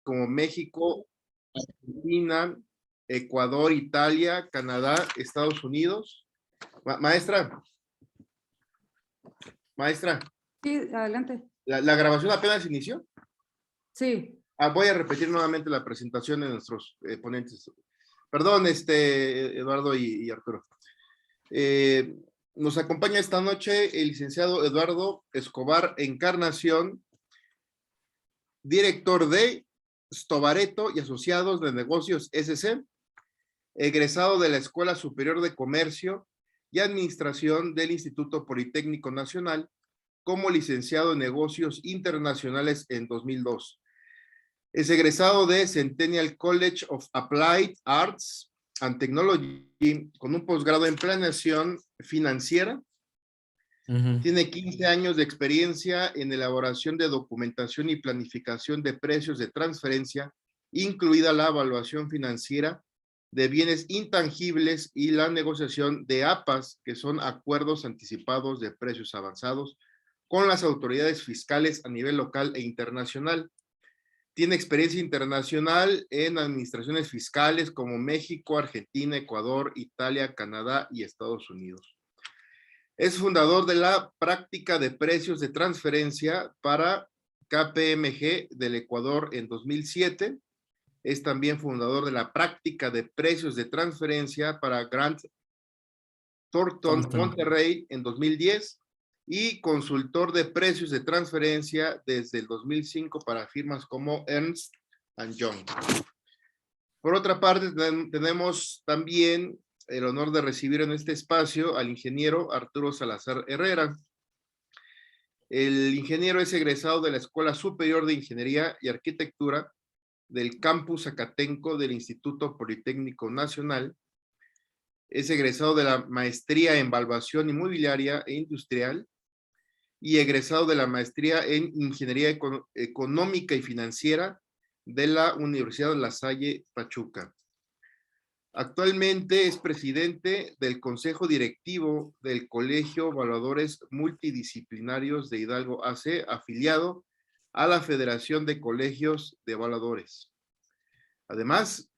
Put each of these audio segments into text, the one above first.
como México, Argentina, Ecuador, Italia, Canadá, Estados Unidos. Maestra. Sí, adelante. ¿La grabación apenas inició? Sí. Voy a repetir nuevamente la presentación de nuestros ponentes. Perdón, Eduardo y Arturo. Nos acompaña esta noche el licenciado Eduardo Escobar Encarnación, director de Stobareto y Asociados de Negocios SC, egresado de la Escuela Superior de Comercio y Administración del Instituto Politécnico Nacional, como licenciado en Negocios Internacionales en 2002. Es egresado de Centennial College of Applied Arts and Technology con un posgrado en Planeación Financiera. Tiene 15 años de experiencia en elaboración de documentación y planificación de precios de transferencia, incluida la evaluación financiera de bienes intangibles y la negociación de APAs, que son acuerdos anticipados de precios avanzados, con las autoridades fiscales a nivel local e internacional. Tiene experiencia internacional en administraciones fiscales como México, Argentina, Ecuador, Italia, Canadá y Estados Unidos. Es fundador de la práctica de precios de transferencia para KPMG del Ecuador en 2007. Es también fundador de la práctica de precios de transferencia para Grant Thornton Monterrey en 2010 y consultor de precios de transferencia desde el 2005 para firmas como Ernst & Young. Por otra parte, tenemos también el honor de recibir en este espacio al ingeniero Arturo Salazar Herrera. El ingeniero es egresado de la Escuela Superior de Ingeniería y Arquitectura del Campus Zacatenco del Instituto Politécnico Nacional. Es egresado de la Maestría en Evaluación Inmobiliaria e Industrial y egresado de la Maestría en Ingeniería Económica y Financiera de la Universidad La Salle Pachuca. Actualmente es presidente del Consejo Directivo del Colegio Evaluadores Multidisciplinarios de Hidalgo AC, afiliado a la Federación de Colegios de Evaluadores. Además,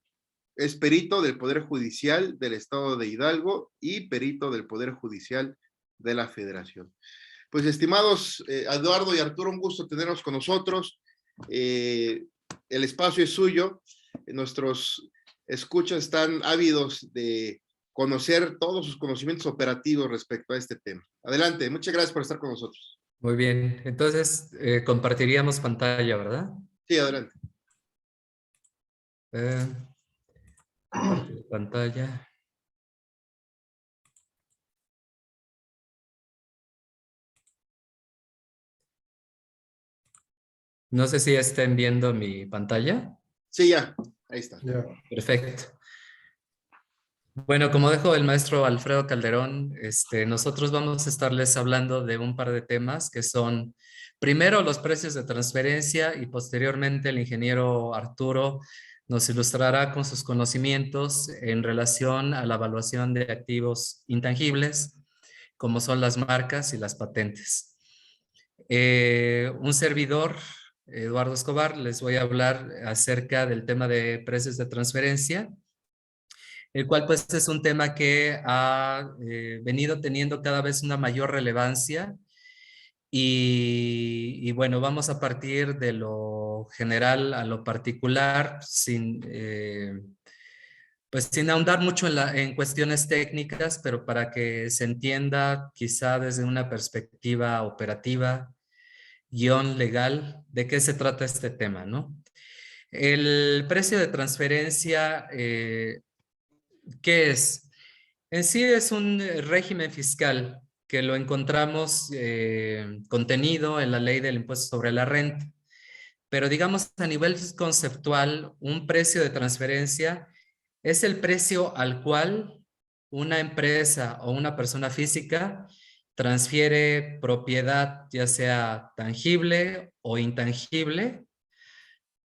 es perito del Poder Judicial del Estado de Hidalgo y perito del Poder Judicial de la Federación. Pues, estimados Eduardo y Arturo, un gusto tenerlos con nosotros. El espacio es suyo. Nuestros escuchas están ávidos de conocer todos sus conocimientos operativos respecto a este tema. Adelante, muchas gracias por estar con nosotros. Muy bien, entonces compartiríamos pantalla, ¿verdad? Sí, adelante. Compartir pantalla. No sé si estén viendo mi pantalla. Sí, ya, ahí está. Ya. Perfecto. Bueno, como dijo el maestro Alfredo Calderón, nosotros vamos a estarles hablando de un par de temas que son, primero, los precios de transferencia y posteriormente el ingeniero Arturo nos ilustrará con sus conocimientos en relación a la evaluación de activos intangibles, como son las marcas y las patentes. Un servidor, Eduardo Escobar, les voy a hablar acerca del tema de precios de transferencia, el cual pues es un tema que ha venido teniendo cada vez una mayor relevancia y bueno, vamos a partir de lo general a lo particular pues sin ahondar mucho en cuestiones técnicas, pero para que se entienda quizá desde una perspectiva operativa, guión legal, de qué se trata este tema, ¿no? El precio de transferencia, ¿qué es? En sí es un régimen fiscal que lo encontramos contenido en la ley del impuesto sobre la renta. Pero digamos a nivel conceptual, un precio de transferencia es el precio al cual una empresa o una persona física transfiere propiedad, ya sea tangible o intangible,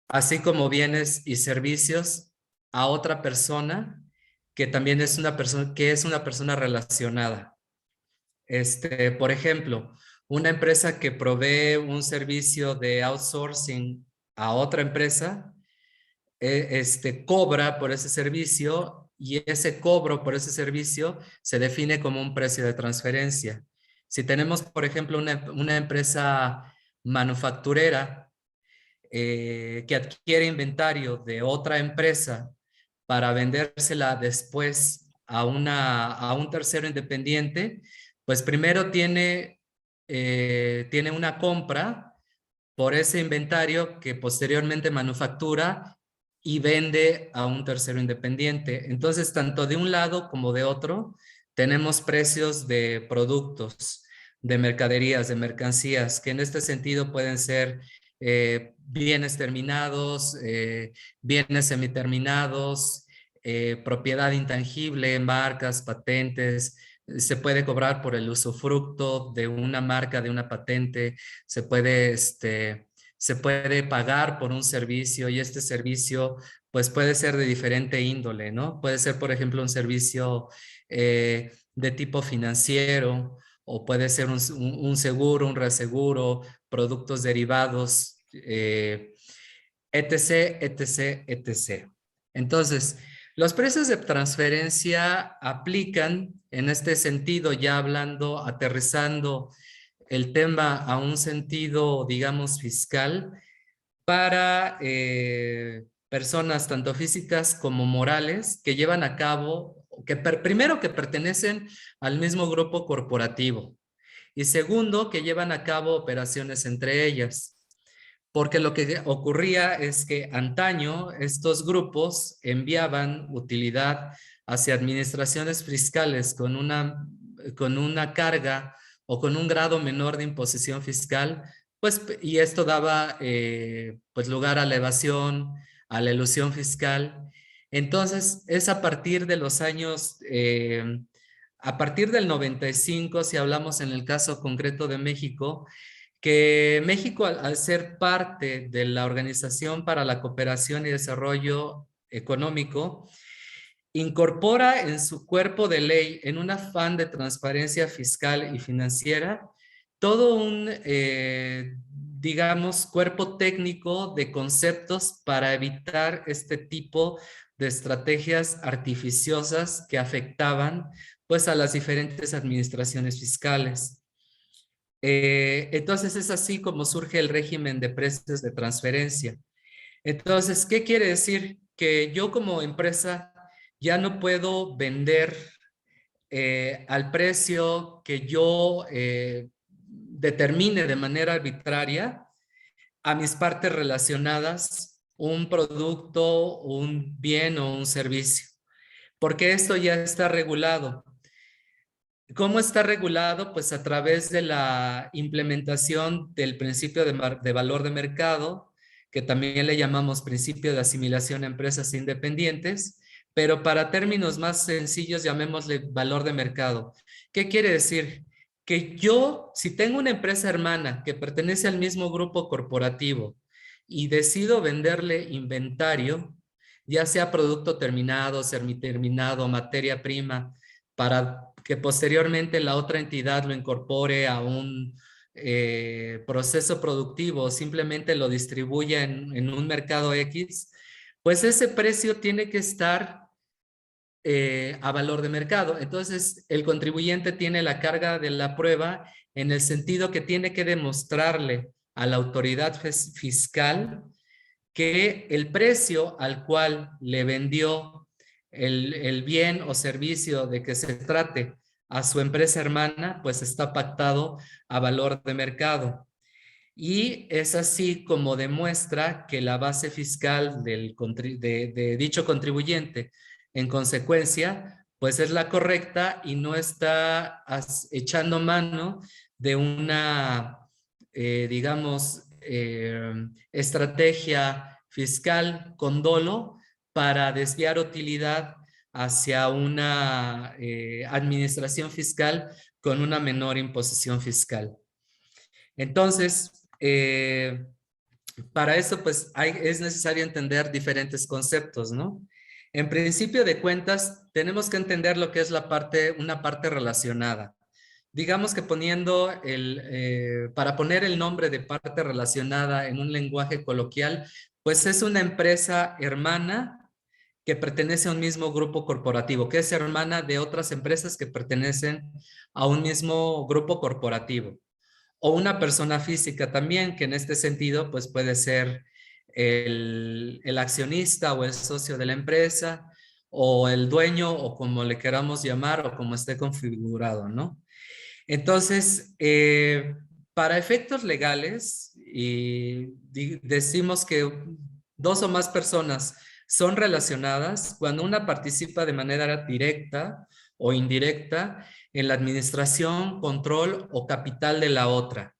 así como bienes y servicios a otra persona que también es una persona relacionada. Por ejemplo, una empresa que provee un servicio de outsourcing a otra empresa cobra por ese servicio y ese cobro por ese servicio se define como un precio de transferencia. Si tenemos, por ejemplo, una empresa manufacturera que adquiere inventario de otra empresa para vendérsela después a un tercero independiente, pues primero tiene una compra por ese inventario que posteriormente manufactura y vende a un tercero independiente. Entonces, tanto de un lado como de otro, tenemos precios de productos, de mercaderías, de mercancías, que en este sentido pueden ser bienes terminados, bienes semiterminados, propiedad intangible, marcas, patentes. Se puede cobrar por el usufructo de una marca, de una patente, se puede pagar por un servicio y este servicio pues puede ser de diferente índole, ¿no? Puede ser, por ejemplo, un servicio de tipo financiero o puede ser un seguro, un reaseguro, productos derivados, etc., etc., etc. Entonces, los precios de transferencia aplican en este sentido, ya hablando, aterrizando el tema a un sentido, digamos, fiscal, para personas tanto físicas como morales que llevan a cabo, primero que pertenecen al mismo grupo corporativo y segundo que llevan a cabo operaciones entre ellas. Porque lo que ocurría es que antaño estos grupos enviaban utilidad hacia administraciones fiscales con una carga o con un grado menor de imposición fiscal, pues, y esto daba pues lugar a la evasión, a la elusión fiscal. Entonces, es a partir de los años, a partir del 95, si hablamos en el caso concreto de México, que México, al ser parte de la Organización para la Cooperación y Desarrollo Económico, incorpora en su cuerpo de ley, en un afán de transparencia fiscal y financiera, todo un, digamos, cuerpo técnico de conceptos para evitar este tipo de estrategias artificiosas que afectaban, pues, a las diferentes administraciones fiscales. Entonces es así como surge el régimen de precios de transferencia. Entonces, ¿qué quiere decir? Que yo como empresa ya no puedo vender al precio que yo determine de manera arbitraria a mis partes relacionadas un producto, un bien o un servicio, porque esto ya está regulado. ¿Cómo está regulado? Pues a través de la implementación del principio de valor de mercado, que también le llamamos principio de asimilación a empresas independientes, pero para términos más sencillos llamémosle valor de mercado. ¿Qué quiere decir? Que yo, si tengo una empresa hermana que pertenece al mismo grupo corporativo y decido venderle inventario, ya sea producto terminado, semiterminado, materia prima, para que posteriormente la otra entidad lo incorpore a un proceso productivo o simplemente lo distribuya en un mercado X, pues ese precio tiene que estar a valor de mercado. Entonces, el contribuyente tiene la carga de la prueba en el sentido que tiene que demostrarle a la autoridad fiscal que el precio al cual le vendió el bien o servicio de que se trate a su empresa hermana, pues está pactado a valor de mercado. Y es así como demuestra que la base fiscal de dicho contribuyente, en consecuencia, pues es la correcta y no está echando mano de una, digamos, estrategia fiscal con dolo para desviar utilidad hacia una administración fiscal con una menor imposición fiscal. Entonces, para eso pues es necesario entender diferentes conceptos, ¿no? En principio de cuentas, tenemos que entender lo que es una parte relacionada. Digamos que para poner el nombre de parte relacionada en un lenguaje coloquial, Pues es una empresa hermana que pertenece a un mismo grupo corporativo, que es hermana de otras empresas que pertenecen a un mismo grupo corporativo. O una persona física también, que en este sentido pues puede ser el accionista o el socio de la empresa, o el dueño, o como le queramos llamar, o como esté configurado, ¿no? Entonces, para efectos legales, decimos que dos o más personas son relacionadas cuando una participa de manera directa o indirecta en la administración, control o capital de la otra.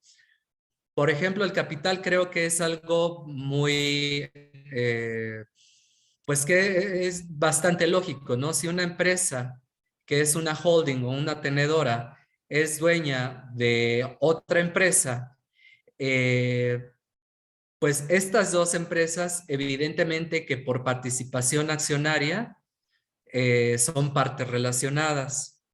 Por ejemplo, el capital creo que es algo muy, pues que es bastante lógico, ¿no? Si una empresa que es una holding o una tenedora es dueña de otra empresa, eh, pues estas dos empresas, evidentemente que por participación accionaria, son partes relacionadas.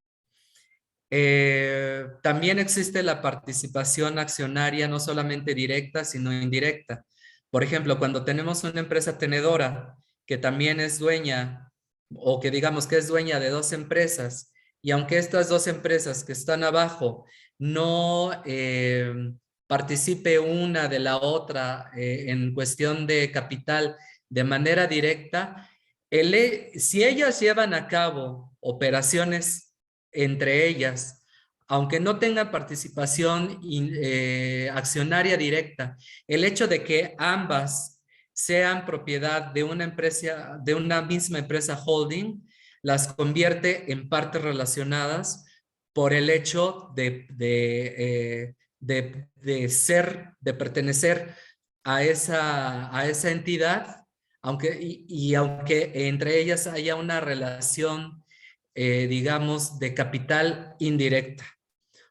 También existe la participación accionaria no solamente directa, sino indirecta. Por ejemplo, cuando tenemos una empresa tenedora que también es dueña o que digamos que es dueña de dos empresas, y aunque estas dos empresas que están abajo no participe una de la otra en cuestión de capital de manera directa, si ellas llevan a cabo operaciones entre ellas, aunque no tengan participación accionaria directa, el hecho de que ambas sean propiedad de una empresa, de una misma empresa holding, las convierte en partes relacionadas por el hecho de pertenecer a esa entidad, y aunque entre ellas haya una relación digamos, de capital indirecta.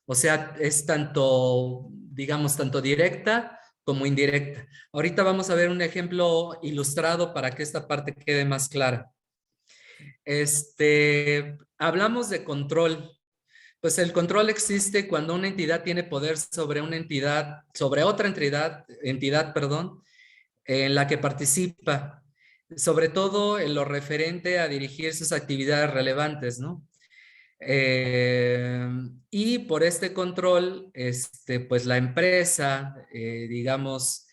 O sea, es tanto, digamos, tanto directa como indirecta. Ahorita vamos a ver un ejemplo ilustrado para que esta parte quede más clara. Hablamos de control. Pues el control existe cuando una entidad tiene poder sobre una entidad, sobre otra entidad, perdón, en la que participa, sobre todo en lo referente a dirigir sus actividades relevantes, ¿no? Y por este control, pues la empresa, digamos,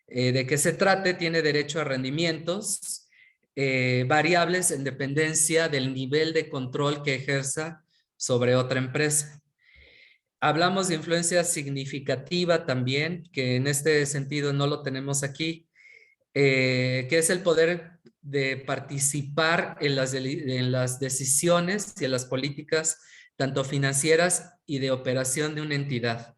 de qué se trate, tiene derecho a rendimientos variables en dependencia del nivel de control que ejerza sobre otra empresa. Hablamos de influencia significativa también, que en este sentido no lo tenemos aquí, que es el poder de participar en las decisiones y en las políticas, tanto financieras y de operación de una entidad.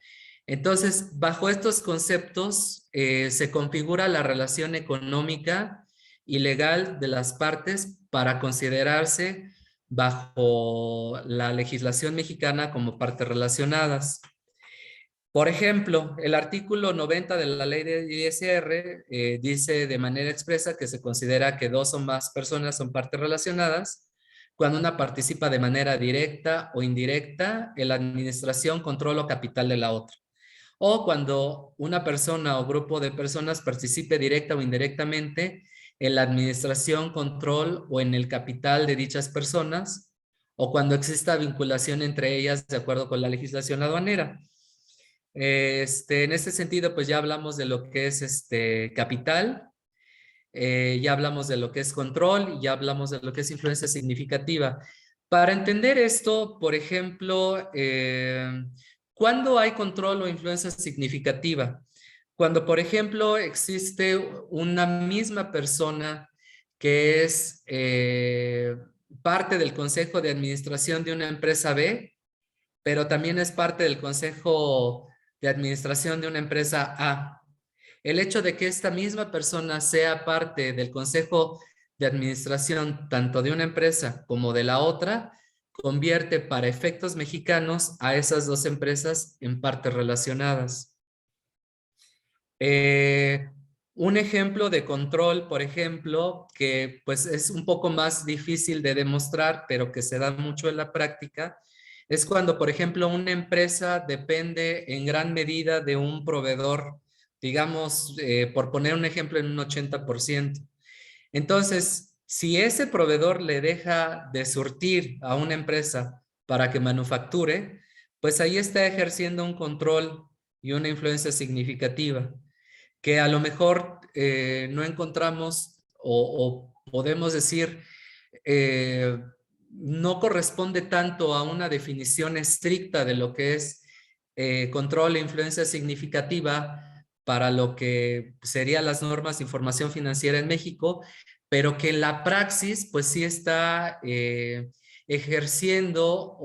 Entonces, bajo estos conceptos, se configura la relación económica y legal de las partes para considerarse bajo la legislación mexicana como partes relacionadas. Por ejemplo, el artículo 90 de la ley de ISR dice de manera expresa que se considera que dos o más personas son partes relacionadas cuando una participa de manera directa o indirecta en la administración, control o capital de la otra. O cuando una persona o grupo de personas participe directa o indirectamente en la administración, control o en el capital de dichas personas, o cuando exista vinculación entre ellas de acuerdo con la legislación aduanera. En este sentido, pues ya hablamos de lo que es capital, ya hablamos de lo que es control y ya hablamos de lo que es influencia significativa. Para entender esto, por ejemplo, ¿cuándo hay control o influencia significativa? Cuando, por ejemplo, existe una misma persona que es parte del consejo de administración de una empresa B, pero también es parte del consejo de administración de una empresa A. El hecho de que esta misma persona sea parte del consejo de administración tanto de una empresa como de la otra, convierte para efectos mexicanos a esas dos empresas en partes relacionadas. Un ejemplo de control, por ejemplo, que pues es un poco más difícil de demostrar, pero que se da mucho en la práctica, es cuando, por ejemplo, una empresa depende en gran medida de un proveedor digamos, por poner un ejemplo, en un 80%. Entonces, si ese proveedor le deja de surtir a una empresa para que manufacture, pues ahí está ejerciendo un control y una influencia significativa que a lo mejor no encontramos o podemos decir no corresponde tanto a una definición estricta de lo que es control e influencia significativa para lo que serían las normas de información financiera en México, pero que en la praxis pues sí está ejerciendo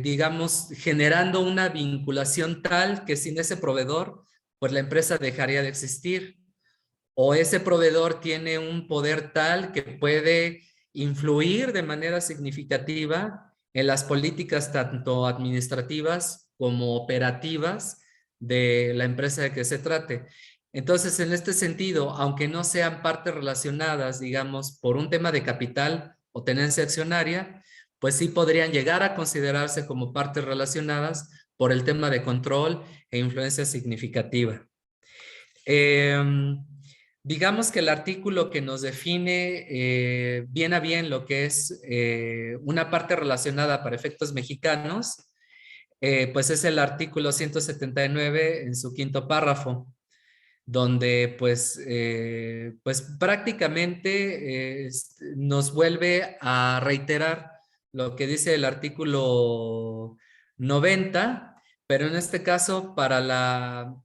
digamos, generando una vinculación tal que sin ese proveedor, pues la empresa dejaría de existir. O ese proveedor tiene un poder tal que puede influir de manera significativa en las políticas tanto administrativas como operativas de la empresa de que se trate. Entonces, en este sentido, aunque no sean partes relacionadas, digamos, por un tema de capital o tenencia accionaria, pues sí podrían llegar a considerarse como partes relacionadas por el tema de control e influencia significativa. Digamos que el artículo que nos define bien a bien lo que es una parte relacionada para efectos mexicanos, pues es el artículo 179 en su quinto párrafo, donde pues prácticamente nos vuelve a reiterar lo que dice el artículo 90, pero en este caso para la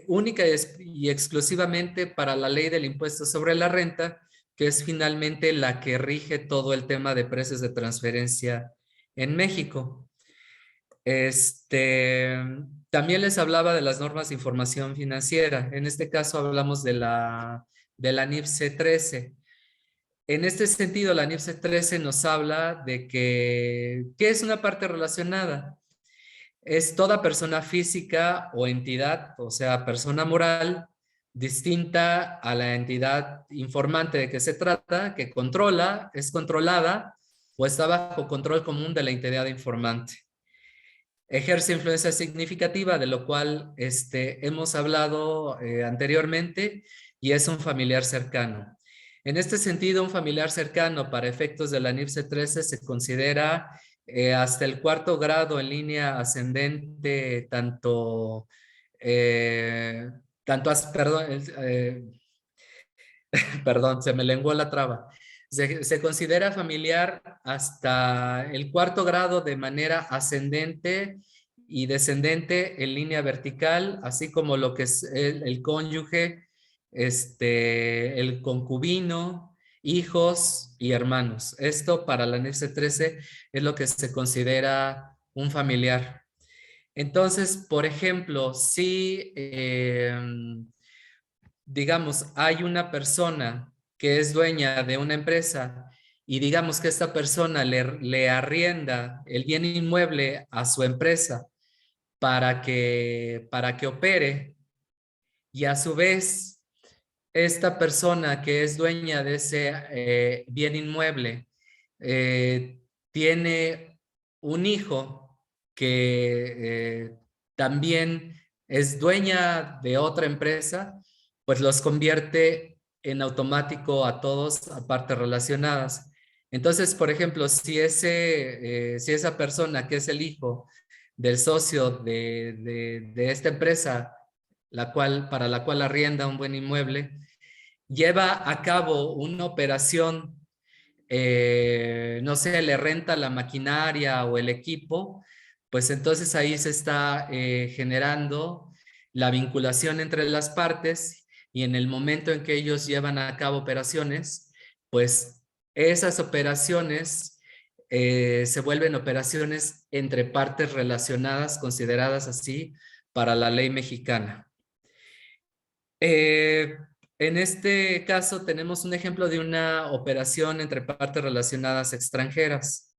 única y exclusivamente para la ley del impuesto sobre la renta, que es finalmente la que rige todo el tema de precios de transferencia en México. También les hablaba de las normas de información financiera. En este caso hablamos de la NIFC 13. En este sentido, la NIFC 13 nos habla de que, ¿qué es una parte relacionada? Es toda persona física o entidad, o sea, persona moral, distinta a la entidad informante de que se trata, que controla, es controlada o está bajo control común de la entidad informante. Ejerce influencia significativa, de lo cual hemos hablado anteriormente, y es un familiar cercano. En este sentido, un familiar cercano para efectos de la NIFC 13 se considera hasta el cuarto grado en línea ascendente, perdón, se me lenguó la traba. Se considera familiar hasta el cuarto grado de manera ascendente y descendente en línea vertical, así como lo que es el cónyuge, el concubino, hijos y hermanos. Esto para la NIFC 13 es lo que se considera un familiar. Entonces, por ejemplo, si digamos, hay una persona que es dueña de una empresa y digamos que esta persona le arrienda el bien inmueble a su empresa para que opere, y a su vez esta persona que es dueña de ese bien inmueble tiene un hijo que también es dueña de otra empresa, pues los convierte en automático a todos a partes relacionadas. Entonces, por ejemplo, si esa persona que es el hijo del socio de esta empresa, para la cual arrienda un buen inmueble, lleva a cabo una operación, no sé, le renta la maquinaria o el equipo, pues entonces ahí se está generando la vinculación entre las partes, y en el momento en que ellos llevan a cabo operaciones, pues esas operaciones se vuelven operaciones entre partes relacionadas, consideradas así para la ley mexicana. En este caso tenemos un ejemplo de una operación entre partes relacionadas extranjeras.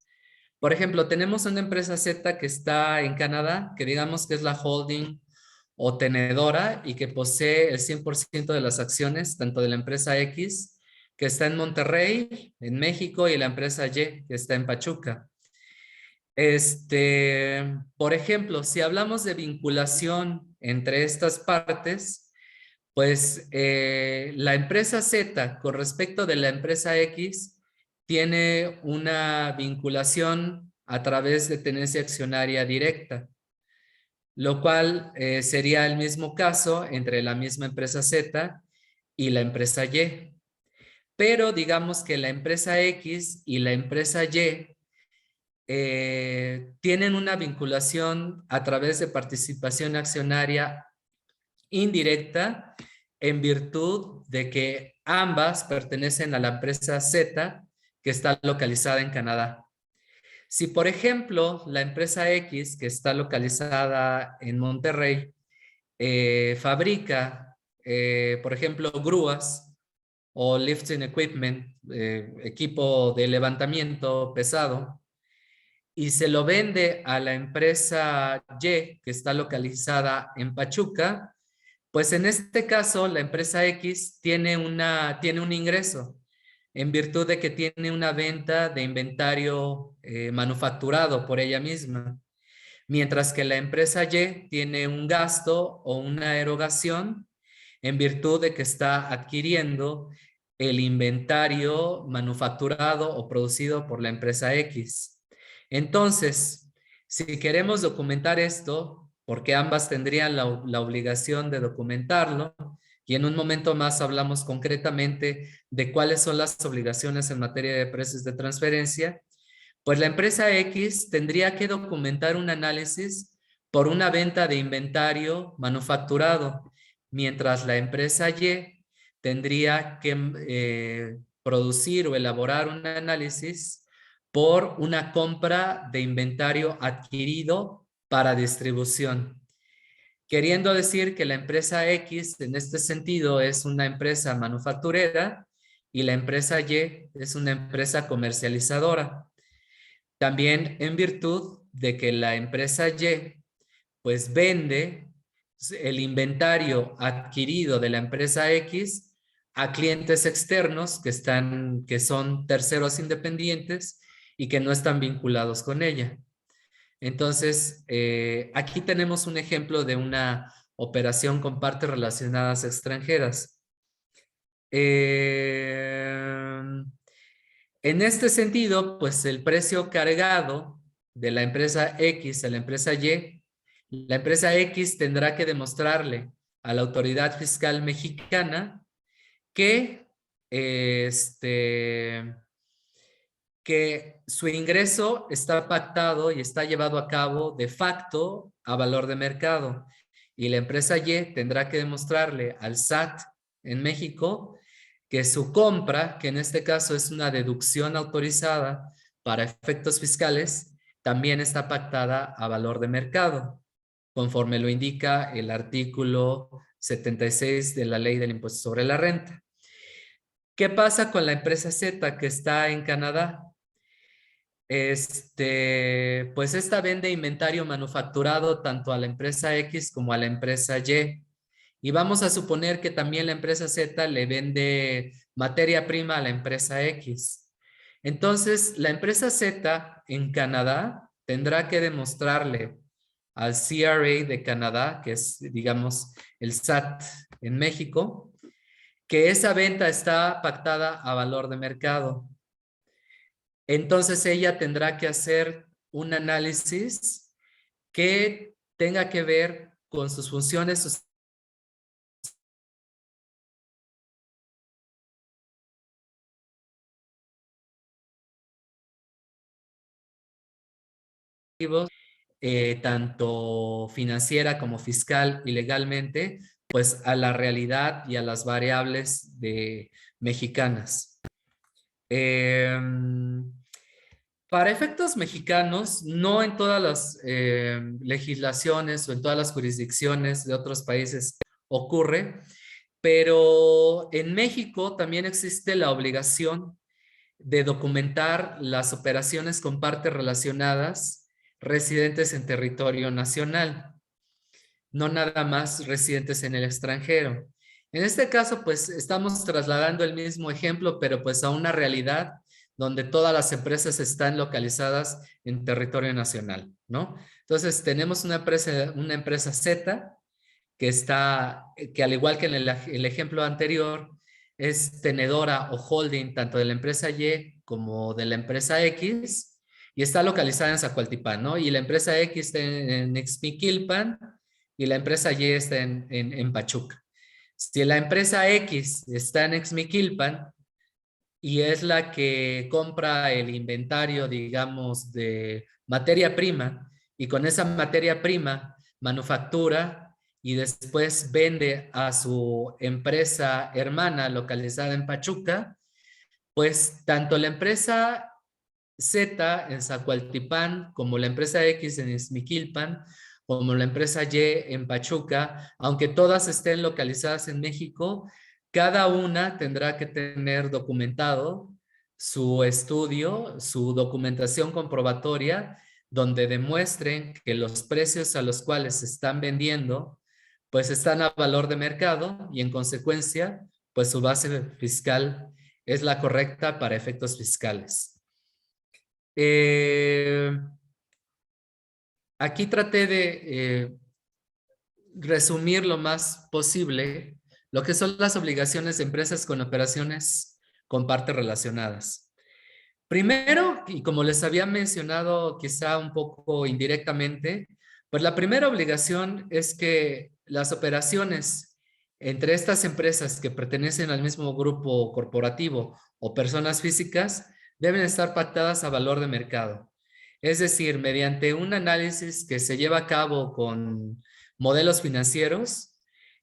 Por ejemplo, tenemos una empresa Z que está en Canadá, que digamos que es la holding o tenedora y que posee el 100% de las acciones, tanto de la empresa X, que está en Monterrey, en México, y la empresa Y, que está en Pachuca. Por ejemplo, si hablamos de vinculación entre estas partes, pues la empresa Z con respecto de la empresa X tiene una vinculación a través de tenencia accionaria directa, lo cual sería el mismo caso entre la misma empresa Z y la empresa Y. Pero digamos que la empresa X y la empresa Y tienen una vinculación a través de participación accionaria indirecta en virtud de que ambas pertenecen a la empresa Z que está localizada en Canadá. Si, por ejemplo, la empresa X, que está localizada en Monterrey, fabrica, por ejemplo, grúas o lifting equipment, equipo de levantamiento pesado, y se lo vende a la empresa Y, que está localizada en Pachuca, pues en este caso la empresa X tiene un ingreso en virtud de que tiene una venta de inventario manufacturado por ella misma, mientras que la empresa Y tiene un gasto o una erogación en virtud de que está adquiriendo el inventario manufacturado o producido por la empresa X. Entonces, si queremos documentar esto, porque ambas tendrían la obligación de documentarlo, y en un momento más hablamos concretamente de cuáles son las obligaciones en materia de precios de transferencia, pues la empresa X tendría que documentar un análisis por una venta de inventario manufacturado, mientras la empresa Y tendría que producir o elaborar un análisis por una compra de inventario adquirido para distribución. Queriendo decir que la empresa X en este sentido es una empresa manufacturera y la empresa Y es una empresa comercializadora. También en virtud de que la empresa Y pues vende el inventario adquirido de la empresa X a clientes externos que son terceros independientes y que no están vinculados con ella. Entonces, aquí tenemos un ejemplo de una operación con partes relacionadas extranjeras. En este sentido, pues el precio cargado de la empresa X a la empresa X tendrá que demostrarle a la autoridad fiscal mexicana que, que su ingreso está pactado y está llevado a cabo de facto a valor de mercado. Y la empresa Y tendrá que demostrarle al SAT en México que su compra, que en este caso es una deducción autorizada para efectos fiscales, también está pactada a valor de mercado, conforme lo indica el artículo 76 de la Ley del Impuesto sobre la Renta. ¿Qué pasa con la empresa Z que está en Canadá? Pues esta vende inventario manufacturado tanto a la empresa X como a la empresa Y. Y vamos a suponer que también la empresa Z le vende materia prima a la empresa X. Entonces, la empresa Z en Canadá tendrá que demostrarle al CRA de Canadá, que es, digamos, el SAT en México, que esa venta está pactada a valor de mercado. Entonces, ella tendrá que hacer un análisis que tenga que ver con sus funciones tanto financiera como fiscal y legalmente, pues a la realidad y a las variables mexicanas. Para efectos mexicanos, no en todas las legislaciones o en todas las jurisdicciones de otros países ocurre, pero en México también existe la obligación de documentar las operaciones con partes relacionadas residentes en territorio nacional, no nada más residentes en el extranjero. En este caso, pues estamos trasladando el mismo ejemplo, pero pues a una realidad donde todas las empresas están localizadas en territorio nacional, ¿no? Entonces tenemos una empresa Z que al igual que en el ejemplo anterior, es tenedora o holding tanto de la empresa Y como de la empresa X y está localizada en Zacualtipán, ¿no? Y la empresa X está en Ixmiquilpan y la empresa Y está en Pachuca. Si la empresa X está en Ixmiquilpan y es la que compra el inventario, digamos, de materia prima y con esa materia prima manufactura y después vende a su empresa hermana localizada en Pachuca, pues tanto la empresa Z en Zacualtipán como la empresa X en Ixmiquilpan como la empresa Y en Pachuca, aunque todas estén localizadas en México, cada una tendrá que tener documentado su estudio, su documentación comprobatoria, donde demuestren que los precios a los cuales se están vendiendo, pues están a valor de mercado y en consecuencia, pues su base fiscal es la correcta para efectos fiscales. Aquí traté de resumir lo más posible lo que son las obligaciones de empresas con operaciones con partes relacionadas. Primero, y como les había mencionado quizá un poco indirectamente, pues la primera obligación es que las operaciones entre estas empresas que pertenecen al mismo grupo corporativo o personas físicas deben estar pactadas a valor de mercado. Es decir, mediante un análisis que se lleva a cabo con modelos financieros,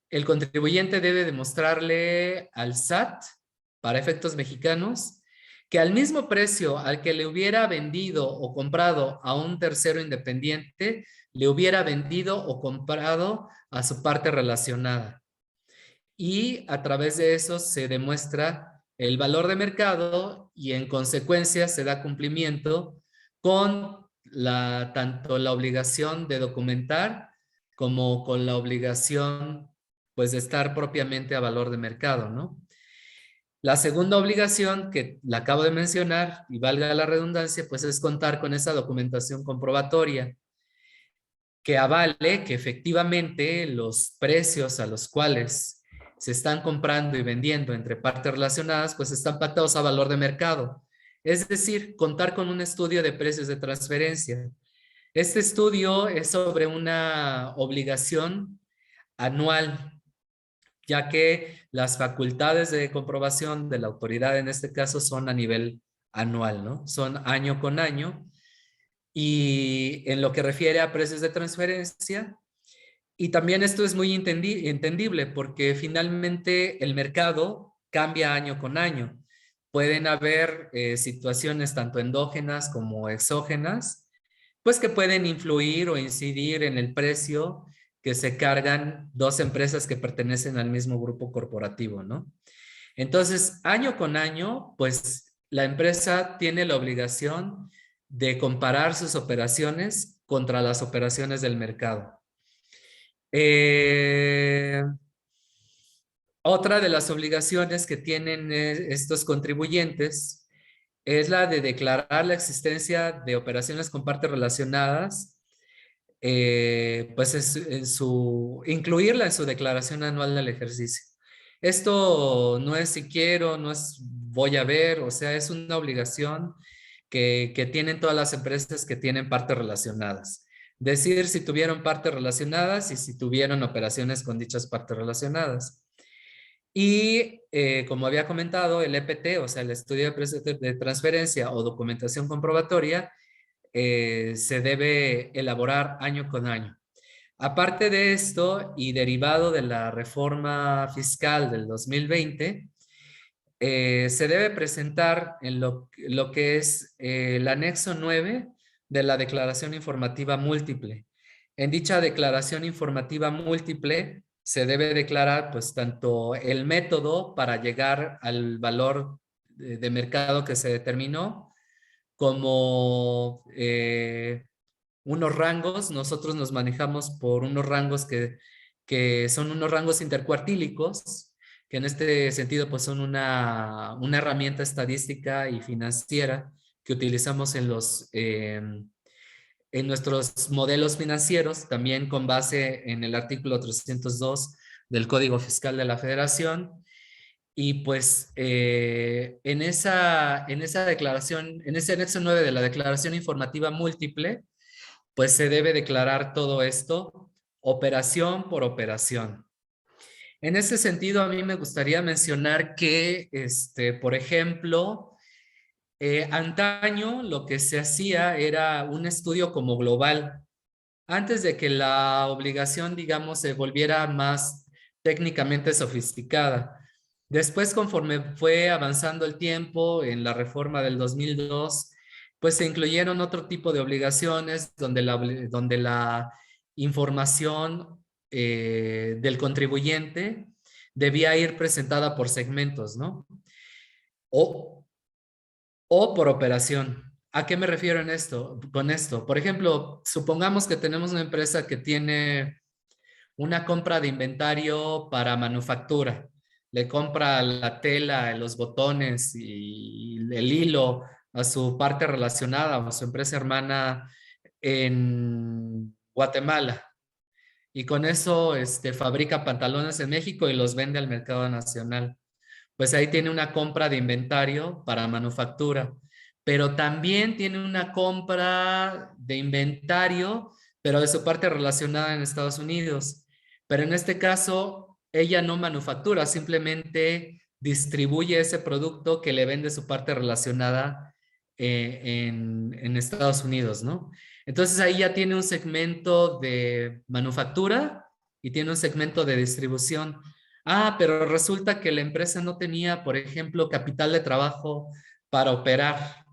el contribuyente debe demostrarle al SAT, para efectos mexicanos, que al mismo precio al que le hubiera vendido o comprado a un tercero independiente, le hubiera vendido o comprado a su parte relacionada. Y a través de eso se demuestra el valor de mercado y en consecuencia se da cumplimiento con tanto la obligación de documentar como con la obligación pues de estar propiamente a valor de mercado, ¿no? La segunda obligación que la acabo de mencionar y valga la redundancia, pues es contar con esa documentación comprobatoria que avale que efectivamente los precios a los cuales se están comprando y vendiendo entre partes relacionadas, pues están pactados a valor de mercado. Es decir, contar con un estudio de precios de transferencia. Este estudio es sobre una obligación anual, ya que las facultades de comprobación de la autoridad en este caso son a nivel anual, ¿no? Son año con año. Y en lo que refiere a precios de transferencia, y también esto es muy entendible porque finalmente el mercado cambia año con año. Pueden haber situaciones tanto endógenas como exógenas, pues que pueden influir o incidir en el precio que se cargan dos empresas que pertenecen al mismo grupo corporativo, ¿no? Entonces, año con año, pues la empresa tiene la obligación de comparar sus operaciones contra las operaciones del mercado. Otra de las obligaciones que tienen estos contribuyentes es la de declarar la existencia de operaciones con partes relacionadas, pues incluirla en su declaración anual del ejercicio. Esto no es si quiero, no es voy a ver, o sea, es una obligación que tienen todas las empresas que tienen partes relacionadas. Decir si tuvieron partes relacionadas y si tuvieron operaciones con dichas partes relacionadas. Y como había comentado, el EPT, o sea, el estudio de precios de transferencia o documentación comprobatoria, se debe elaborar año con año. Aparte de esto, y derivado de la reforma fiscal del 2020, se debe presentar en lo que es el anexo 9 de la declaración informativa múltiple. En dicha declaración informativa múltiple se debe declarar pues tanto el método para llegar al valor de mercado que se determinó, como unos rangos. Nosotros nos manejamos por unos rangos que son unos rangos intercuartílicos. que en este sentido pues son una herramienta estadística y financiera que utilizamos en nuestros modelos financieros, también con base en el artículo 302 del Código Fiscal de la Federación. Y pues en esa declaración, en ese anexo 9 de la Declaración Informativa Múltiple, pues se debe declarar todo esto operación por operación. En ese sentido, a mí me gustaría mencionar que, por ejemplo, antaño lo que se hacía era un estudio como global, antes de que la obligación, digamos, se volviera más técnicamente sofisticada. Después, conforme fue avanzando el tiempo en la reforma del 2002, pues se incluyeron otro tipo de obligaciones donde la información del contribuyente debía ir presentada por segmentos, ¿no? O, o por operación. ¿A qué me refiero con esto? Por ejemplo, supongamos que tenemos una empresa que tiene una compra de inventario para manufactura. Le compra la tela, los botones y el hilo a su parte relacionada o a su empresa hermana en Guatemala. Y con eso fabrica pantalones en México y los vende al mercado nacional. Pues ahí tiene una compra de inventario para manufactura, pero también tiene una compra de inventario, pero de su parte relacionada en Estados Unidos. Pero en este caso, ella no manufactura, simplemente distribuye ese producto que le vende su parte relacionada en Estados Unidos, ¿no? Entonces ahí ya tiene un segmento de manufactura y tiene un segmento de distribución. Ah, pero resulta que la empresa no tenía, por ejemplo, capital de trabajo para operar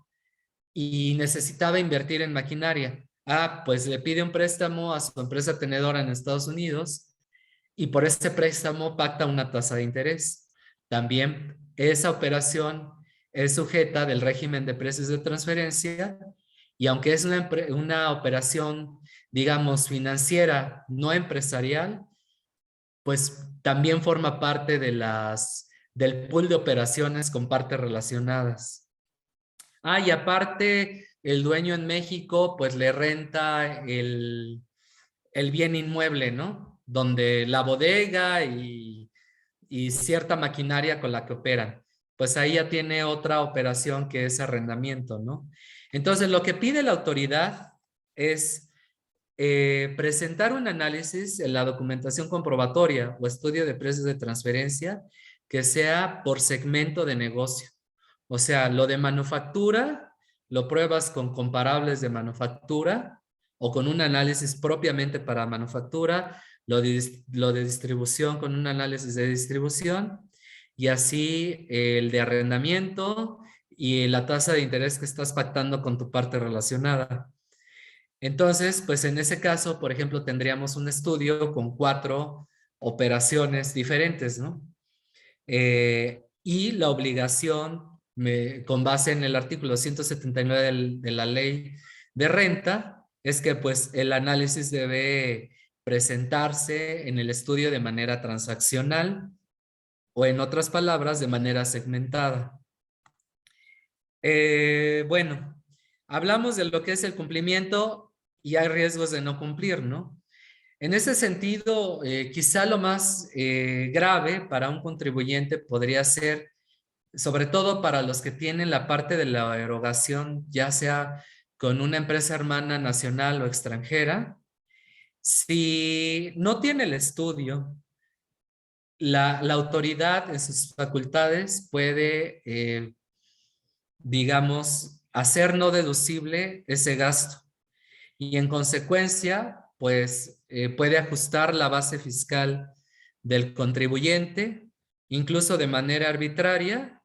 y necesitaba invertir en maquinaria. Ah, pues le pide un préstamo a su empresa tenedora en Estados Unidos y por ese préstamo pacta una tasa de interés. También esa operación es sujeta del régimen de precios de transferencia y aunque es una operación, digamos, financiera, no empresarial, pues también forma parte del pool de operaciones con partes relacionadas. Ah, y aparte, el dueño en México, pues le renta el bien inmueble, ¿no? Donde la bodega y cierta maquinaria con la que operan. Pues ahí ya tiene otra operación que es arrendamiento, ¿no? Entonces, lo que pide la autoridad es presentar un análisis en la documentación comprobatoria o estudio de precios de transferencia que sea por segmento de negocio. O sea, lo de manufactura lo pruebas con comparables de manufactura o con un análisis propiamente para manufactura, lo de distribución con un análisis de distribución y así el de arrendamiento y la tasa de interés que estás pactando con tu parte relacionada. Entonces, pues en ese caso, por ejemplo, tendríamos un estudio con 4 operaciones diferentes, ¿no? Y la obligación, con base en el artículo 179 de la ley de renta, es que pues el análisis debe presentarse en el estudio de manera transaccional o en otras palabras, de manera segmentada. Bueno, hablamos de lo que es el cumplimiento y hay riesgos de no cumplir, ¿no? En ese sentido, quizá lo más grave para un contribuyente podría ser, sobre todo para los que tienen la parte de la erogación, ya sea con una empresa hermana nacional o extranjera, si no tiene el estudio, la autoridad en sus facultades puede, digamos, hacer no deducible ese gasto y en consecuencia, pues puede ajustar la base fiscal del contribuyente, incluso de manera arbitraria,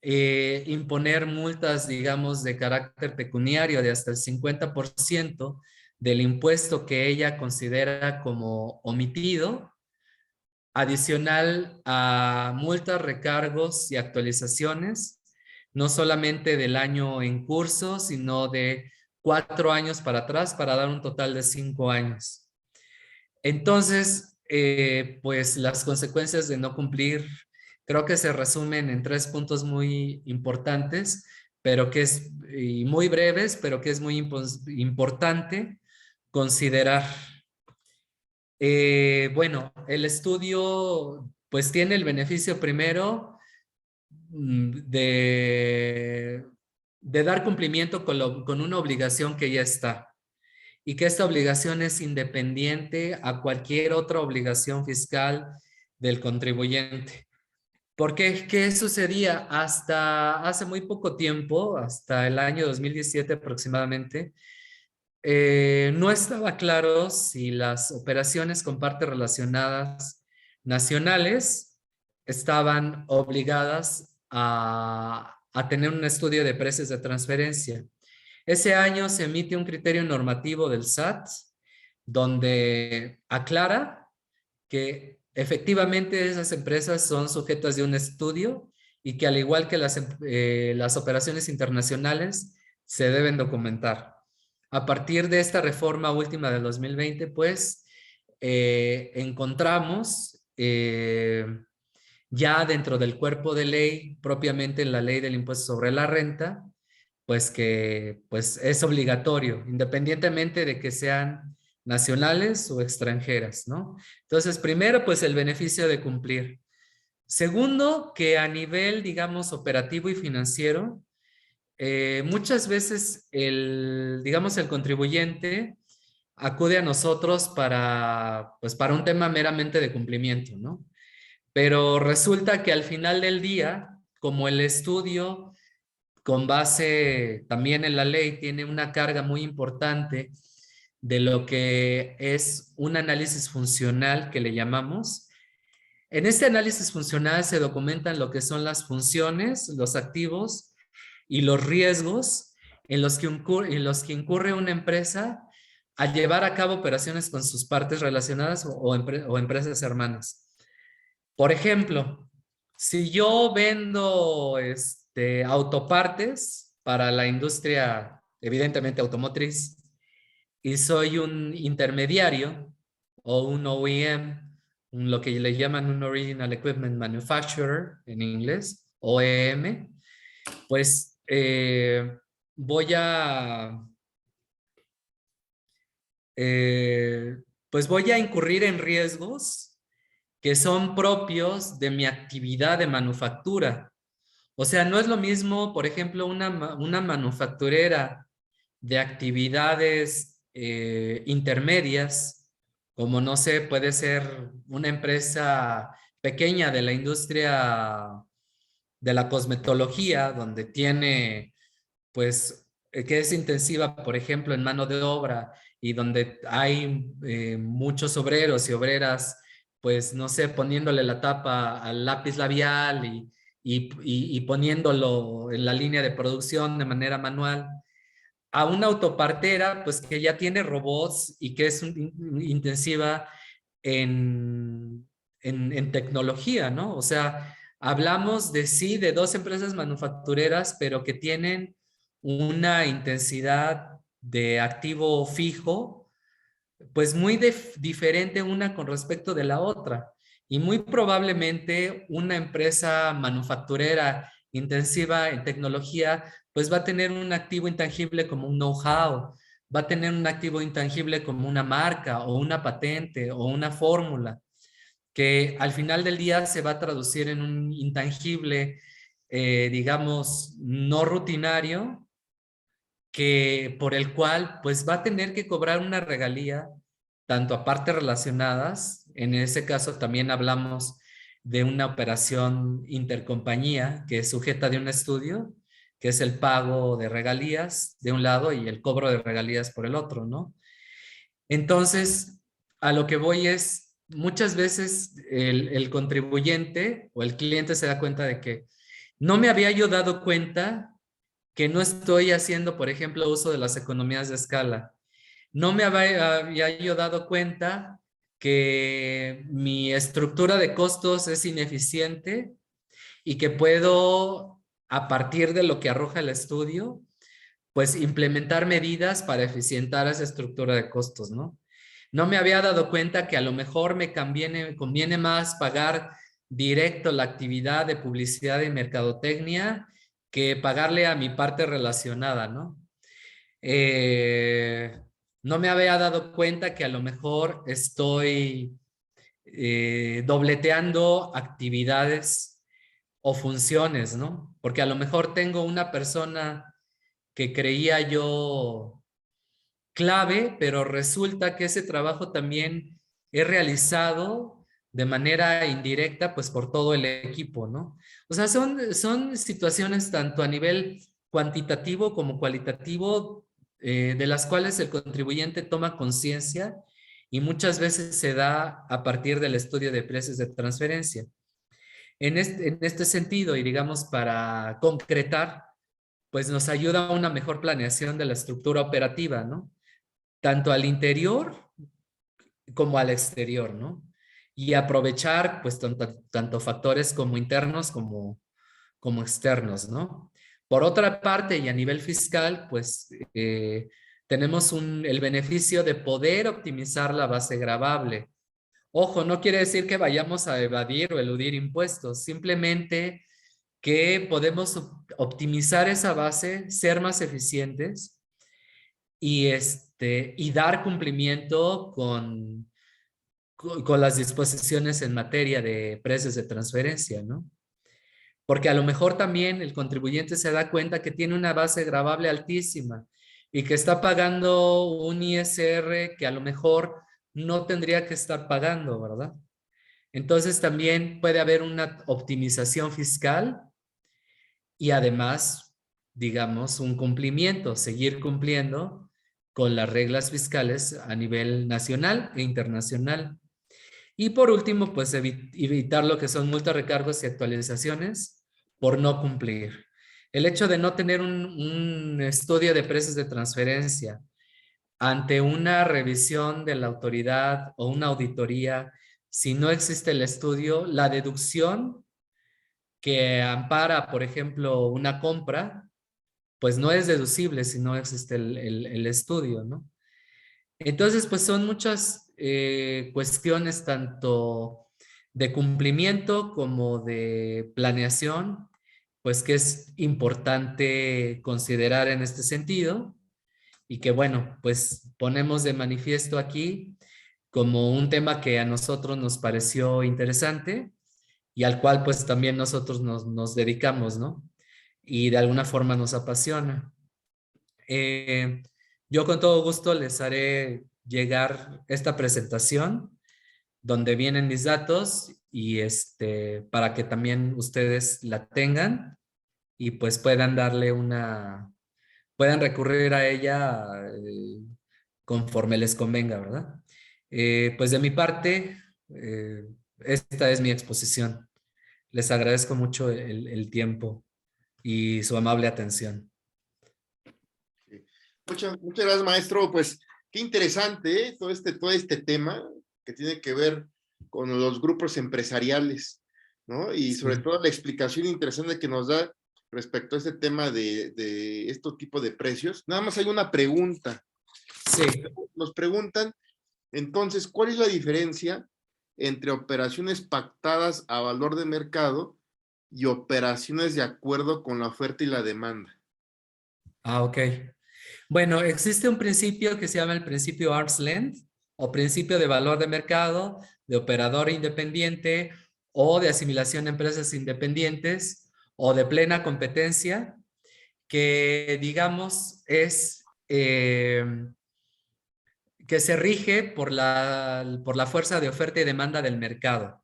imponer multas, digamos, de carácter pecuniario de hasta el 50% del impuesto que ella considera como omitido, adicional a multas, recargos y actualizaciones, no solamente del año en curso, sino de 4 años para atrás para dar un total de 5 años. Entonces, pues las consecuencias de no cumplir creo que se resumen en 3 puntos muy importantes, pero que es y muy breves, pero que es muy importante considerar. Bueno, el estudio pues tiene el beneficio primero de dar cumplimiento con una obligación que ya está y que esta obligación es independiente a cualquier otra obligación fiscal del contribuyente. Porque, ¿qué sucedía? Hasta hace muy poco tiempo, hasta el año 2017 aproximadamente, no estaba claro si las operaciones con partes relacionadas nacionales estaban obligadas a tener un estudio de precios de transferencia. Ese año se emite un criterio normativo del SAT donde aclara que efectivamente esas empresas son sujetas de un estudio y que al igual que las operaciones internacionales se deben documentar. A partir de esta reforma última del 2020, pues encontramos ya dentro del cuerpo de ley, propiamente en la ley del impuesto sobre la renta, pues que pues es obligatorio, independientemente de que sean nacionales o extranjeras, ¿no? Entonces, primero, pues el beneficio de cumplir. Segundo, que a nivel, digamos, operativo y financiero, muchas veces digamos, el contribuyente acude a nosotros pues para un tema meramente de cumplimiento, ¿no? Pero resulta que al final del día, como el estudio con base también en la ley tiene una carga muy importante de lo que es un análisis funcional que le llamamos. En este análisis funcional se documentan lo que son las funciones, los activos y los riesgos en los que incurre una empresa al llevar a cabo operaciones con sus partes relacionadas o empresas hermanas. Por ejemplo, si yo vendo autopartes para la industria, evidentemente automotriz, y soy un intermediario o un OEM, lo que le llaman un Original Equipment Manufacturer en inglés, OEM, pues voy a incurrir en riesgos que son propios de mi actividad de manufactura. O sea, no es lo mismo, por ejemplo, una manufacturera de actividades intermedias, como no sé, puede ser una empresa pequeña de la industria de la cosmetología, donde tiene, pues, que es intensiva, por ejemplo, en mano de obra y donde hay muchos obreros y obreras, pues, no sé, poniéndole la tapa al lápiz labial y poniéndolo en la línea de producción de manera manual, a una autopartera, pues que ya tiene robots y que es intensiva en tecnología, ¿no? O sea, hablamos de sí, de 2 empresas manufactureras, pero que tienen una intensidad de activo fijo, pues muy diferente una con respecto de la otra. Y muy probablemente una empresa manufacturera intensiva en tecnología, pues va a tener un activo intangible como un know-how, va a tener un activo intangible como una marca o una patente o una fórmula, que al final del día se va a traducir en un intangible, digamos, no rutinario, por el cual pues va a tener que cobrar una regalía tanto a partes relacionadas, en ese caso también hablamos de una operación intercompañía que es sujeta de un estudio, que es el pago de regalías de un lado y el cobro de regalías por el otro, ¿no? Entonces, a lo que voy es, muchas veces el contribuyente o el cliente se da cuenta de que no me había yo dado cuenta que no estoy haciendo, por ejemplo, uso de las economías de escala. No me había yo dado cuenta que mi estructura de costos es ineficiente y que puedo, a partir de lo que arroja el estudio, pues implementar medidas para eficientar esa estructura de costos, ¿no? No me había dado cuenta que a lo mejor me conviene más pagar directo la actividad de publicidad y mercadotecnia que pagarle a mi parte relacionada, ¿no? No me había dado cuenta que a lo mejor estoy dobleteando actividades o funciones, ¿no? Porque a lo mejor tengo una persona que creía yo clave, pero resulta que ese trabajo también es realizado de manera indirecta, pues por todo el equipo, ¿no? O sea, son situaciones tanto a nivel cuantitativo como cualitativo, de las cuales el contribuyente toma conciencia y muchas veces se da a partir del estudio de precios de transferencia. En este sentido, y digamos para concretar, pues nos ayuda a una mejor planeación de la estructura operativa, ¿no? Tanto al interior como al exterior, ¿no? Y aprovechar, pues, tanto factores como internos como externos, ¿no? Por otra parte, y a nivel fiscal, pues, tenemos el beneficio de poder optimizar la base gravable. Ojo, no quiere decir que vayamos a evadir o eludir impuestos, simplemente que podemos optimizar esa base, ser más eficientes y dar cumplimiento con las disposiciones en materia de precios de transferencia, ¿no? Porque a lo mejor también el contribuyente se da cuenta que tiene una base gravable altísima y que está pagando un ISR que a lo mejor no tendría que estar pagando, ¿verdad? Entonces también puede haber una optimización fiscal y además, digamos, un cumplimiento, seguir cumpliendo con las reglas fiscales a nivel nacional e internacional. Y por último, pues evitar lo que son multas, recargos y actualizaciones por no cumplir. El hecho de no tener un estudio de precios de transferencia ante una revisión de la autoridad o una auditoría, si no existe el estudio, la deducción que ampara, por ejemplo, una compra, pues no es deducible si no existe el estudio, ¿no? Entonces, pues son muchas cuestiones tanto de cumplimiento como de planeación, pues que es importante considerar en este sentido y que bueno, pues ponemos de manifiesto aquí como un tema que a nosotros nos pareció interesante y al cual pues también nosotros nos dedicamos, ¿no? Y de alguna forma nos apasiona. Eh, yo con todo gusto les haré llegar esta presentación donde vienen mis datos y para que también ustedes la tengan y pues puedan recurrir a ella conforme les convenga, ¿verdad? Pues de mi parte, esta es mi exposición. Les agradezco mucho el tiempo y su amable atención. Muchas gracias, maestro. Pues qué interesante, ¿eh? Todo este tema que tiene que ver con los grupos empresariales, ¿no? Y sobre todo la explicación interesante que nos da respecto a este tema de este tipo de precios. Nada más hay una pregunta. Sí. Nos preguntan, entonces, ¿cuál es la diferencia entre operaciones pactadas a valor de mercado y operaciones de acuerdo con la oferta y la demanda? Ah, ok. Bueno, existe un principio que se llama el principio arm's length o principio de valor de mercado, de operador independiente o de asimilación de empresas independientes o de plena competencia, que digamos es que se rige por la fuerza de oferta y demanda del mercado.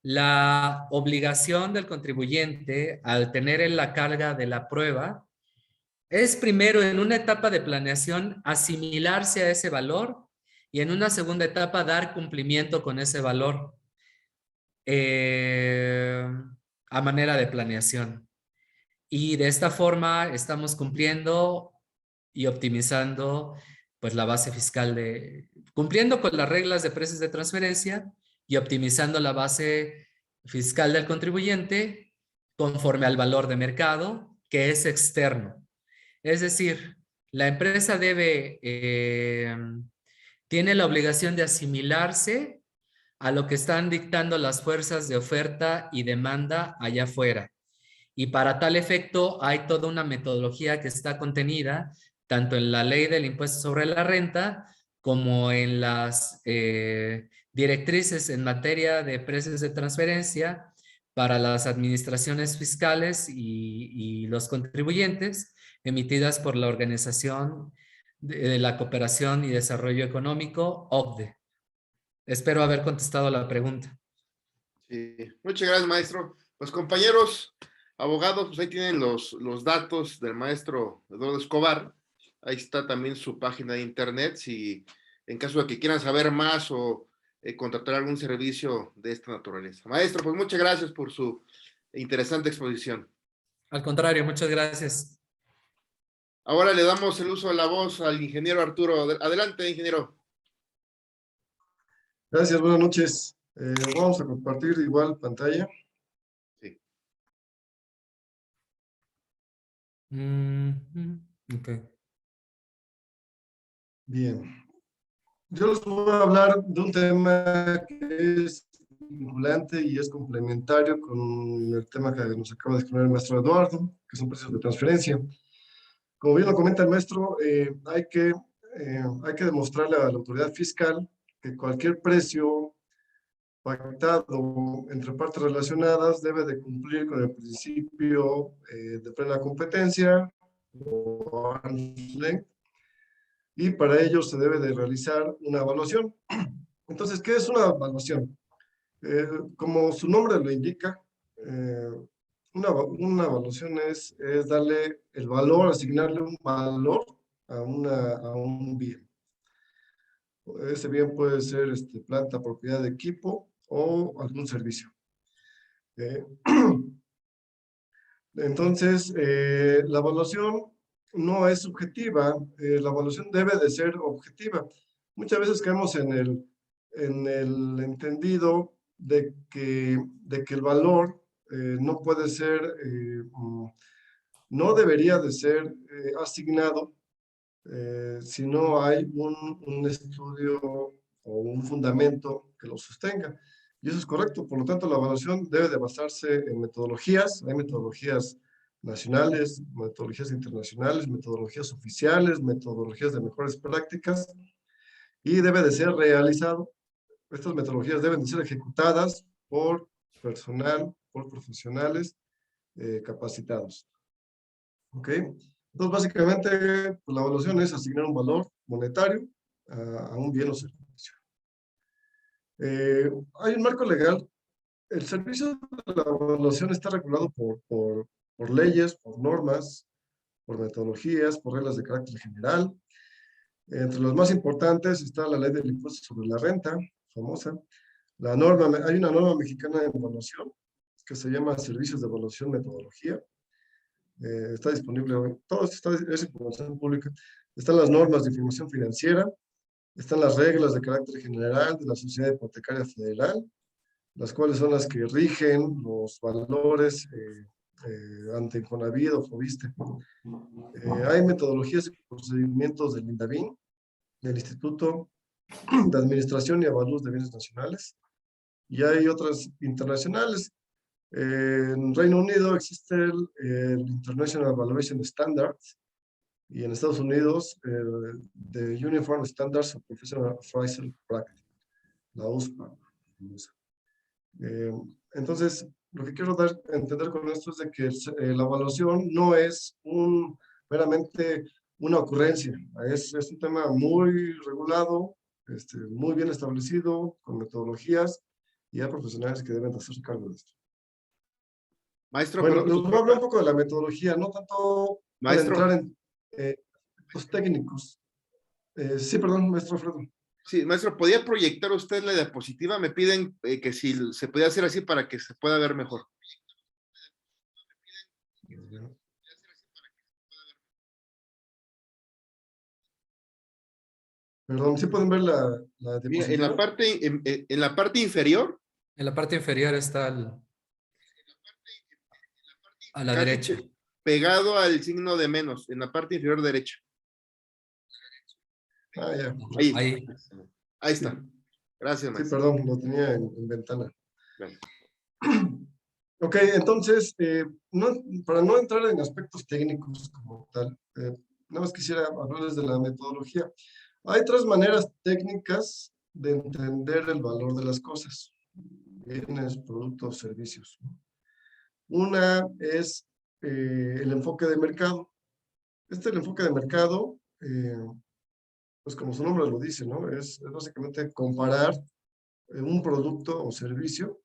La obligación del contribuyente al tener en la carga de la prueba es primero en una etapa de planeación asimilarse a ese valor y en una segunda etapa dar cumplimiento con ese valor a manera de planeación. Y de esta forma estamos cumpliendo y optimizando pues la base fiscal cumpliendo con las reglas de precios de transferencia y optimizando la base fiscal del contribuyente conforme al valor de mercado que es externo. Es decir, la empresa tiene la obligación de asimilarse a lo que están dictando las fuerzas de oferta y demanda allá afuera. Y para tal efecto hay toda una metodología que está contenida tanto en la ley del impuesto sobre la renta como en las directrices en materia de precios de transferencia para las administraciones fiscales y los contribuyentes emitidas por la Organización de la Cooperación y Desarrollo Económico, OCDE. Espero haber contestado la pregunta. Sí. Muchas gracias, maestro. Pues compañeros abogados, pues ahí tienen los datos del maestro Eduardo Escobar. Ahí está también su página de internet, si en caso de que quieran saber más o contratar algún servicio de esta naturaleza. Maestro, pues muchas gracias por su interesante exposición. Al contrario, muchas gracias. Ahora le damos el uso de la voz al ingeniero Arturo. Adelante, ingeniero. Gracias, buenas noches. Vamos a compartir igual pantalla. Sí. Okay. Bien. Yo les voy a hablar de un tema que es vinculante y es complementario con el tema que nos acaba de exponer el maestro Eduardo, que son precios de transferencia. Como bien lo comenta el maestro, hay que demostrarle a la autoridad fiscal que cualquier precio pactado entre partes relacionadas debe de cumplir con el principio de plena competencia o arm's length, y para ello se debe de realizar una evaluación. Entonces, ¿qué es una evaluación? Como su nombre lo indica, una evaluación es darle el valor, asignarle un valor a un bien. Ese bien puede ser planta, propiedad de equipo o algún servicio. Entonces, la evaluación no es subjetiva, la evaluación debe de ser objetiva. Muchas veces caemos en el entendido de que el valor no puede ser, no debería de ser asignado si no hay un estudio o un fundamento que lo sostenga. Y eso es correcto. Por lo tanto, la evaluación debe de basarse en metodologías. Hay metodologías nacionales, metodologías internacionales, metodologías oficiales, metodologías de mejores prácticas, y debe de ser realizado. Estas metodologías deben de ser ejecutadas por personal, por profesionales capacitados. ¿Ok? Entonces, básicamente, pues, la evaluación es asignar un valor monetario a un bien o servicio. Hay un marco legal. El servicio de la evaluación está regulado por leyes, por normas, por metodologías, por reglas de carácter general. Entre los más importantes está la ley del impuesto sobre la renta, famosa. Hay una norma mexicana de evaluación que se llama Servicios de Evaluación Metodología. Está disponible hoy. Todo esto es información pública. Están las normas de información financiera, están las reglas de carácter general de la Sociedad Hipotecaria Federal, las cuales son las que rigen los valores ante Infonavit o Fobiste. Hay metodologías y procedimientos del INDABIN, del Instituto de Administración y Avalúos de Bienes Nacionales, y hay otras internacionales. En Reino Unido existe el International Evaluation Standards, y en Estados Unidos the Uniform Standards of Professional Appraisal Practice, la USPA. Entonces, lo que quiero dar a entender con esto es de que la evaluación no es meramente una ocurrencia, es un tema muy regulado, muy bien establecido, con metodologías, y hay profesionales que deben hacerse cargo de esto. Maestro, Bueno, les voy a hablar un poco de la metodología, no tanto para maestro. entrar en los técnicos. Sí, perdón, maestro Alfredo. Sí, maestro, ¿podía proyectar usted la diapositiva? Me piden que si se podía hacer así para que se pueda ver mejor. Perdón, ¿sí pueden ver la Mira, diapositiva? en la parte inferior, En la parte inferior está a la casi derecha. pegado al signo de menos, en la parte inferior derecha. Ah, ya. Ahí, Ahí. ahí está. Gracias, Sí, maestro. perdón, lo tenía en ventana. Gracias. Ok, entonces, para no entrar en aspectos técnicos como tal, nada más quisiera hablarles de la metodología. Hay tres maneras técnicas de entender el valor de las cosas, bienes, productos, servicios, ¿no? Una es el enfoque de mercado. El enfoque de mercado, pues como su nombre lo dice, ¿no? Es básicamente comparar un producto o servicio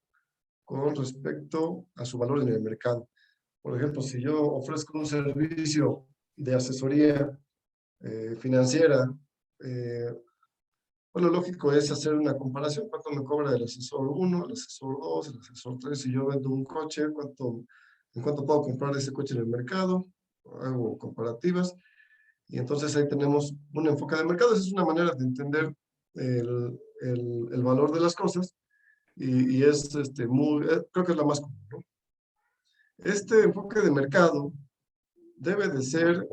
con respecto a su valor en el mercado. Por ejemplo, si yo ofrezco un servicio de asesoría financiera, pues lo lógico es hacer una comparación. ¿Cuánto me cobra el asesor 1, el asesor 2, el asesor 3? Si yo vendo un coche, ¿en cuánto puedo comprar ese coche en el mercado? Hago comparativas. Y entonces ahí tenemos un enfoque de mercado. Esa es una manera de entender el valor de las cosas. Y es creo que es la más común, ¿no? Este enfoque de mercado debe de ser,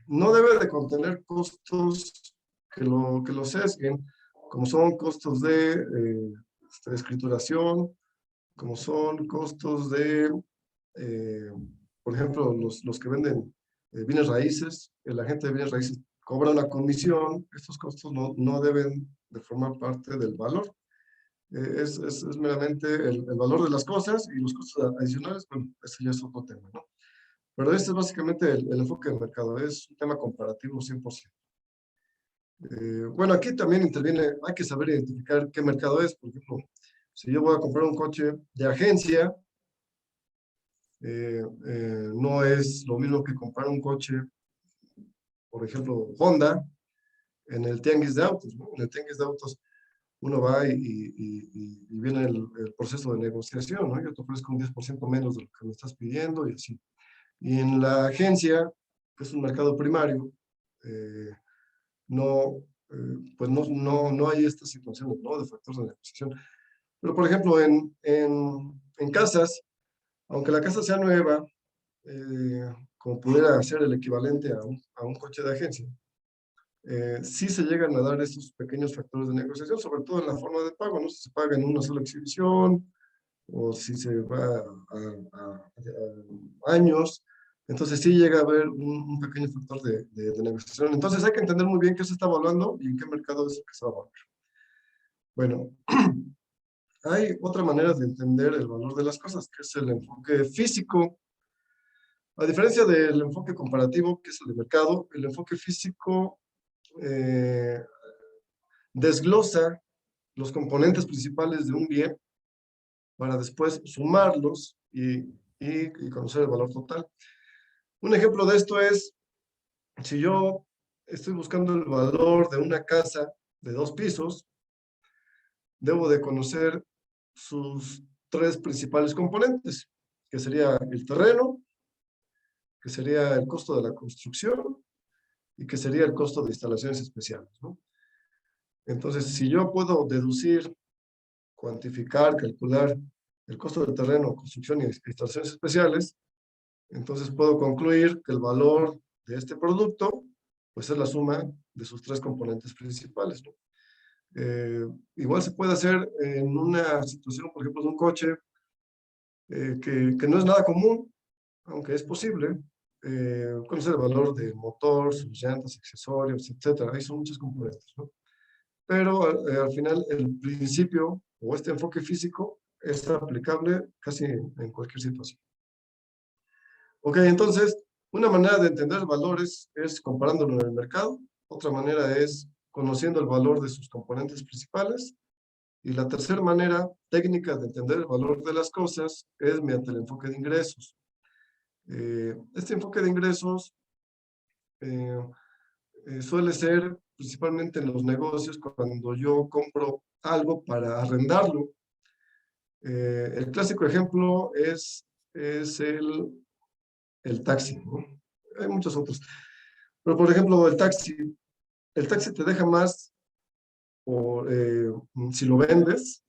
no debe de contener costos que lo sesguen, como son costos de escrituración, como son costos de, eh, por ejemplo, los que venden bienes raíces, el agente de bienes raíces cobra una comisión, estos costos no deben de formar parte del valor. Es meramente el valor de las cosas y los costos adicionales, bueno, ese ya es otro tema, ¿no? Pero este es básicamente el enfoque del mercado, es un tema comparativo 100%. Bueno, aquí también interviene, hay que saber identificar qué mercado es. Por ejemplo, si yo voy a comprar un coche de agencia, no es lo mismo que comprar un coche, por ejemplo, Honda, en el tianguis de autos, ¿no? En el tianguis de autos uno va y viene el proceso de negociación, ¿no? Yo te ofrezco un 10% menos de lo que me estás pidiendo y así. Y en la agencia, que es un mercado primario, no, pues no hay estas situaciones, ¿no? De factores de negociación. Pero, por ejemplo, en casas, aunque la casa sea nueva, como pudiera ser el equivalente a un coche de agencia, sí se llegan a dar estos pequeños factores de negociación, sobre todo en la forma de pago, ¿no? Si se paga en una sola exhibición o si se va a años, entonces sí llega a haber un pequeño factor de negociación. Entonces hay que entender muy bien qué se está evaluando y en qué mercado es el que se va a evaluar. Bueno, hay otra manera de entender el valor de las cosas, que es el enfoque físico. A diferencia del enfoque comparativo, que es el de mercado, el enfoque físico desglosa los componentes principales de un bien para después sumarlos y conocer el valor total. Un ejemplo de esto es, si yo estoy buscando el valor de una casa de 2 pisos, debo de conocer sus 3 principales componentes, que sería el terreno, que sería el costo de la construcción y que sería el costo de instalaciones especiales, ¿no? Entonces, si yo puedo deducir, cuantificar, calcular el costo del terreno, construcción y instalaciones especiales, entonces puedo concluir que el valor de este producto pues es la suma de sus 3 componentes principales, ¿no? Igual se puede hacer en una situación, por ejemplo, de un coche que no es nada común, aunque es posible, conocer el valor del motor, sus llantas, accesorios, etcétera. Ahí son muchos componentes, ¿no? Pero al final el principio o este enfoque físico es aplicable casi en cualquier situación. Ok, entonces, una manera de entender valores es comparándolo en el mercado. Otra manera es conociendo el valor de sus componentes principales. Y la tercera manera técnica de entender el valor de las cosas es mediante el enfoque de ingresos. Este enfoque de ingresos suele ser principalmente en los negocios cuando yo compro algo para arrendarlo. El clásico ejemplo es el taxi, ¿no? Hay muchos otros. Pero, por ejemplo, el taxi te deja más si lo vendes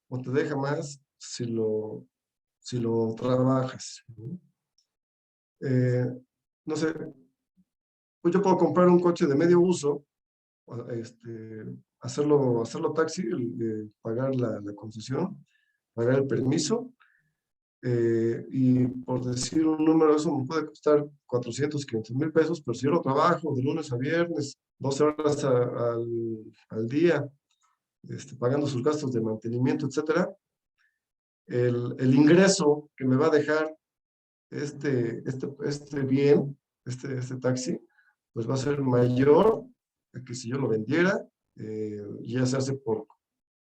o te deja más si lo trabajas, ¿no? No sé, pues yo puedo comprar un coche de medio uso, hacerlo taxi, pagar la concesión, pagar el permiso, y por decir un número, eso me puede costar 400, 500 mil pesos, pero si yo lo trabajo de lunes a viernes, 12 horas al día, pagando sus gastos de mantenimiento, etcétera, el ingreso que me va a dejar este bien, este taxi, pues va a ser mayor a que si yo lo vendiera, ya se hace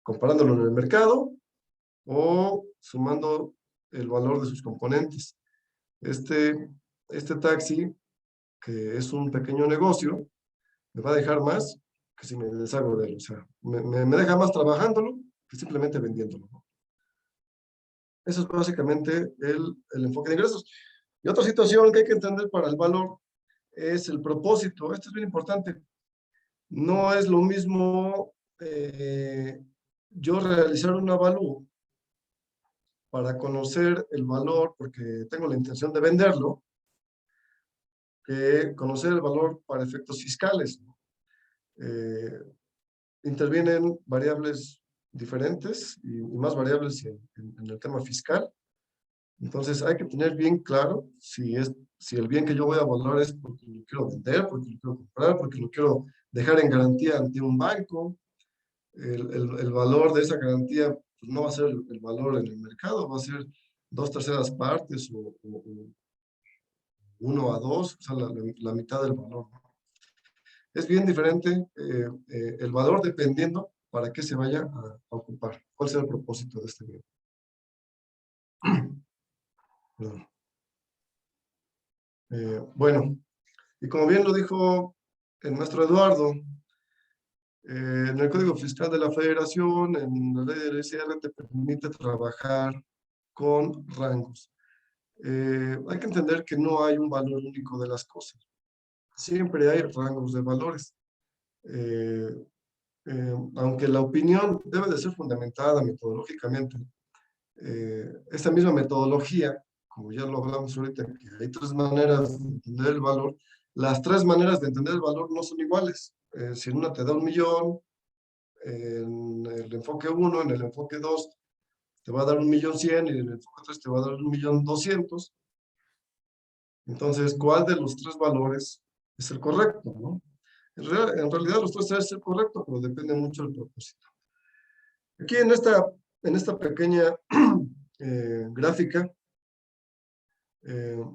comparándolo en el mercado o sumando el valor de sus componentes. Este taxi, que es un pequeño negocio, me va a dejar más que si me deshago de él. O sea, me deja más trabajándolo que simplemente vendiéndolo, ¿no? Eso es básicamente el enfoque de ingresos. Y otra situación que hay que entender para el valor es el propósito. Esto es bien importante. No es lo mismo yo realizar un avalúo para conocer el valor porque tengo la intención de venderlo, que conocer el valor para efectos fiscales. Intervienen variables diferentes y más variables en el tema fiscal. Entonces hay que tener bien claro si el bien que yo voy a valorar es porque lo quiero vender, porque lo quiero comprar, porque lo quiero dejar en garantía ante un banco. El valor de esa garantía pues, no va a ser el valor en el mercado, va a ser 2/3 partes o 1 a 2, o sea, la mitad del valor, ¿no? Es bien diferente el valor dependiendo para qué se vaya a ocupar, cuál será el propósito de este bien. Perdón. Bueno, y como bien lo dijo el maestro Eduardo, en el Código Fiscal de la Federación, en la ley del ICR, te permite trabajar con rangos. Hay que entender que no hay un valor único de las cosas. Siempre hay rangos de valores. Aunque la opinión debe de ser fundamentada metodológicamente, esta misma metodología, como ya lo hablamos ahorita, que hay 3 maneras de entender el valor, las 3 maneras de entender el valor no son iguales. Si en una te da 1 millón, en el enfoque 1, en el enfoque 2 te va a dar 1.100.000 y en el enfoque 3 te va a dar 1.200.000. Entonces, ¿cuál de los 3 valores es el correcto, ¿no? En realidad los 3 es el correcto, pero depende mucho del propósito. Aquí en esta pequeña gráfica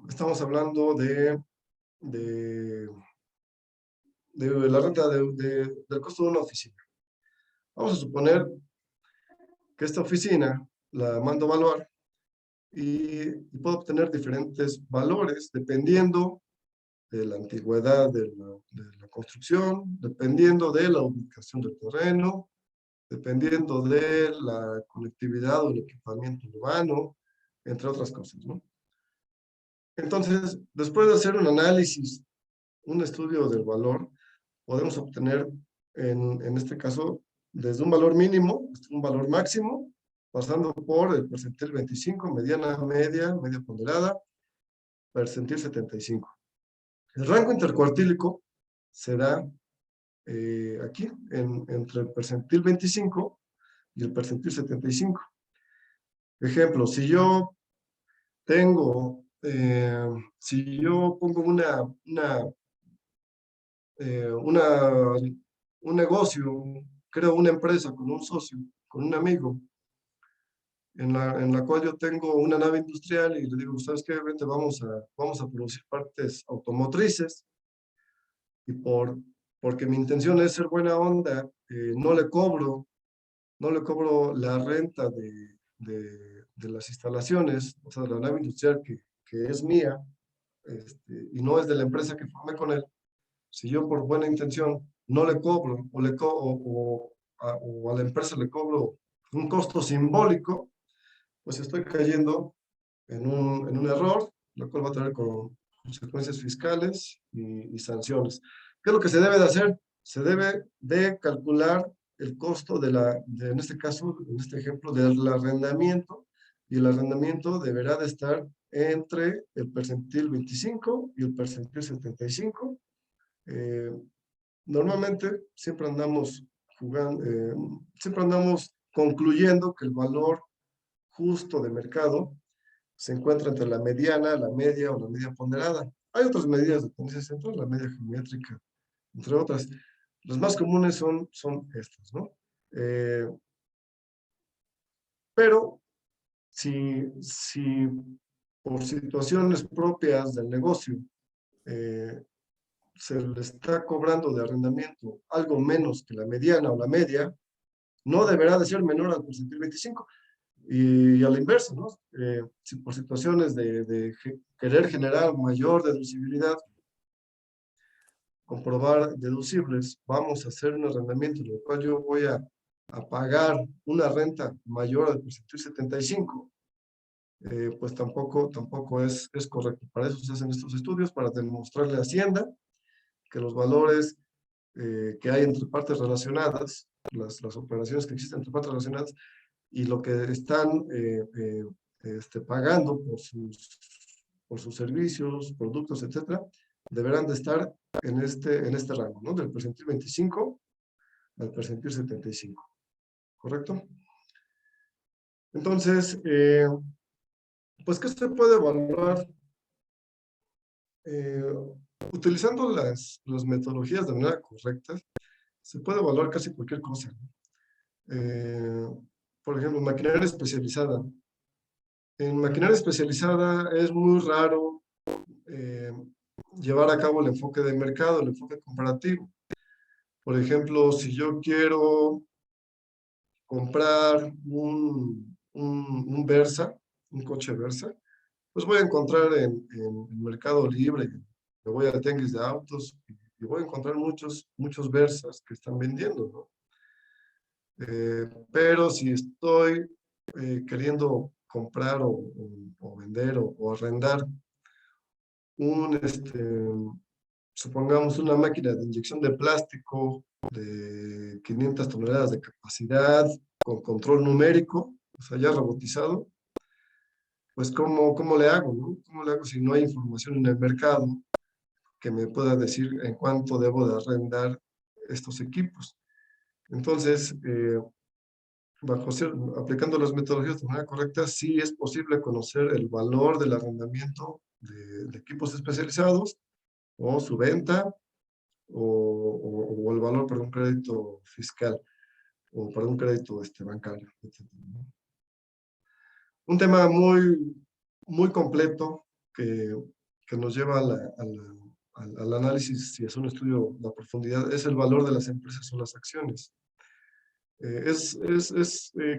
estamos hablando de la renta del costo de una oficina. Vamos a suponer que esta oficina la mando a evaluar y puedo obtener diferentes valores dependiendo de la antigüedad de la construcción, dependiendo de la ubicación del terreno, dependiendo de la conectividad o el equipamiento urbano, entre otras cosas, ¿no? Entonces, después de hacer un análisis, un estudio del valor, podemos obtener, en este caso, desde un valor mínimo hasta un valor máximo, pasando por el percentil 25, mediana, media ponderada, percentil 75. El rango intercuartílico se da aquí, entre el percentil 25 y el percentil 75. Ejemplo, si yo pongo un negocio, creo una empresa con un socio, con un amigo, en la cual yo tengo una nave industrial y le digo, ¿sabes qué? Vente, vamos a producir partes automotrices y porque mi intención es ser buena onda, no le cobro la renta de las instalaciones, o sea, de la nave industrial que es mía, y no es de la empresa que formé con él. Si yo por buena intención no le cobro o a la empresa le cobro un costo simbólico, pues estoy cayendo en un error, lo cual va a tener consecuencias fiscales y sanciones. ¿Qué es lo que se debe de hacer? Se debe de calcular el costo en este caso, en este ejemplo, del arrendamiento, y el arrendamiento deberá de estar entre el percentil 25 y el percentil 75. Normalmente siempre andamos siempre andamos concluyendo que el valor justo de mercado se encuentra entre la mediana, la media o la media ponderada. Hay otras medidas de tendencia central, la media geométrica, entre otras. Las más comunes son estas, ¿no? Pero si por situaciones propias del negocio se le está cobrando de arrendamiento algo menos que la mediana o la media, no deberá de ser menor al porcentaje 25. Y a la inversa, ¿no? Si por situaciones de querer generar mayor deducibilidad, comprobar deducibles, vamos a hacer un arrendamiento en el cual yo voy a pagar una renta mayor al porcentaje 75, pues tampoco es correcto. Para eso se hacen estos estudios, para demostrarle a Hacienda que los valores que hay entre partes relacionadas, las operaciones que existen entre partes relacionadas, y lo que están pagando por sus servicios, productos, etcétera, deberán de estar en este rango, ¿no? Del percentil 25 al percentil 75, ¿correcto? Entonces, pues, ¿qué se puede evaluar? Utilizando las metodologías de manera correcta, se puede evaluar casi cualquier cosa, ¿no? Por ejemplo, maquinaria especializada. En maquinaria especializada es muy raro llevar a cabo el enfoque de mercado, el enfoque comparativo. Por ejemplo, si yo quiero comprar un Versa, un coche Versa, pues voy a encontrar en Mercado Libre, me voy a tianguis de autos y voy a encontrar muchos Versas que están vendiendo, ¿no? Pero si estoy queriendo comprar o vender o arrendar supongamos una máquina de inyección de plástico de 500 toneladas de capacidad con control numérico, o sea, ya robotizado, pues ¿cómo le hago, no? ¿Cómo le hago si no hay información en el mercado que me pueda decir en cuánto debo de arrendar estos equipos? Entonces, aplicando las metodologías de manera correcta, sí es posible conocer el valor del arrendamiento de equipos especializados o su venta o el valor para un crédito fiscal o para un crédito bancario, etc. Un tema muy completo que nos lleva al análisis y hacer un estudio de profundidad es el valor de las empresas o las acciones. Es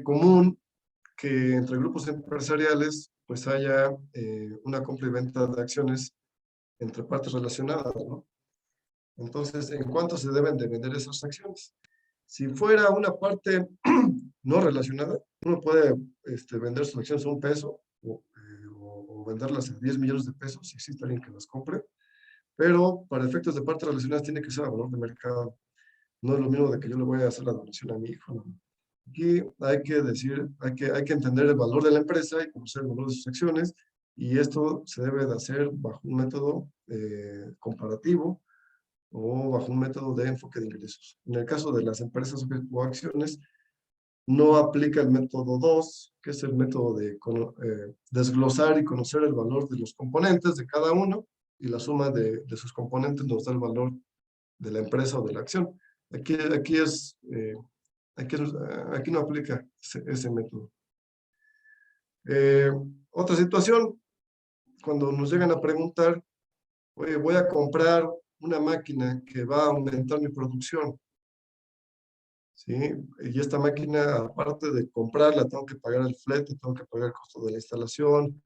común que entre grupos empresariales pues haya una compra y venta de acciones entre partes relacionadas, ¿no? Entonces, ¿en cuánto se deben de vender esas acciones? Si fuera una parte no relacionada, uno puede vender sus acciones a $1 o venderlas a 10 millones de pesos si existe alguien que las compre, pero para efectos de partes relacionadas tiene que ser a valor de mercado. No es lo mismo de que yo le voy a hacer la donación a mi hijo, ¿no? Aquí hay que entender el valor de la empresa y conocer el valor de sus acciones, y esto se debe de hacer bajo un método comparativo o bajo un método de enfoque de ingresos. En el caso de las empresas o acciones, no aplica el método 2, que es el método de desglosar y conocer el valor de los componentes de cada uno, y la suma de sus componentes nos da el valor de la empresa o de la acción. Aquí no aplica ese método. Otra situación, cuando nos llegan a preguntar, oye, voy a comprar una máquina que va a aumentar mi producción, ¿sí? Y esta máquina, aparte de comprarla, tengo que pagar el flete, tengo que pagar el costo de la instalación,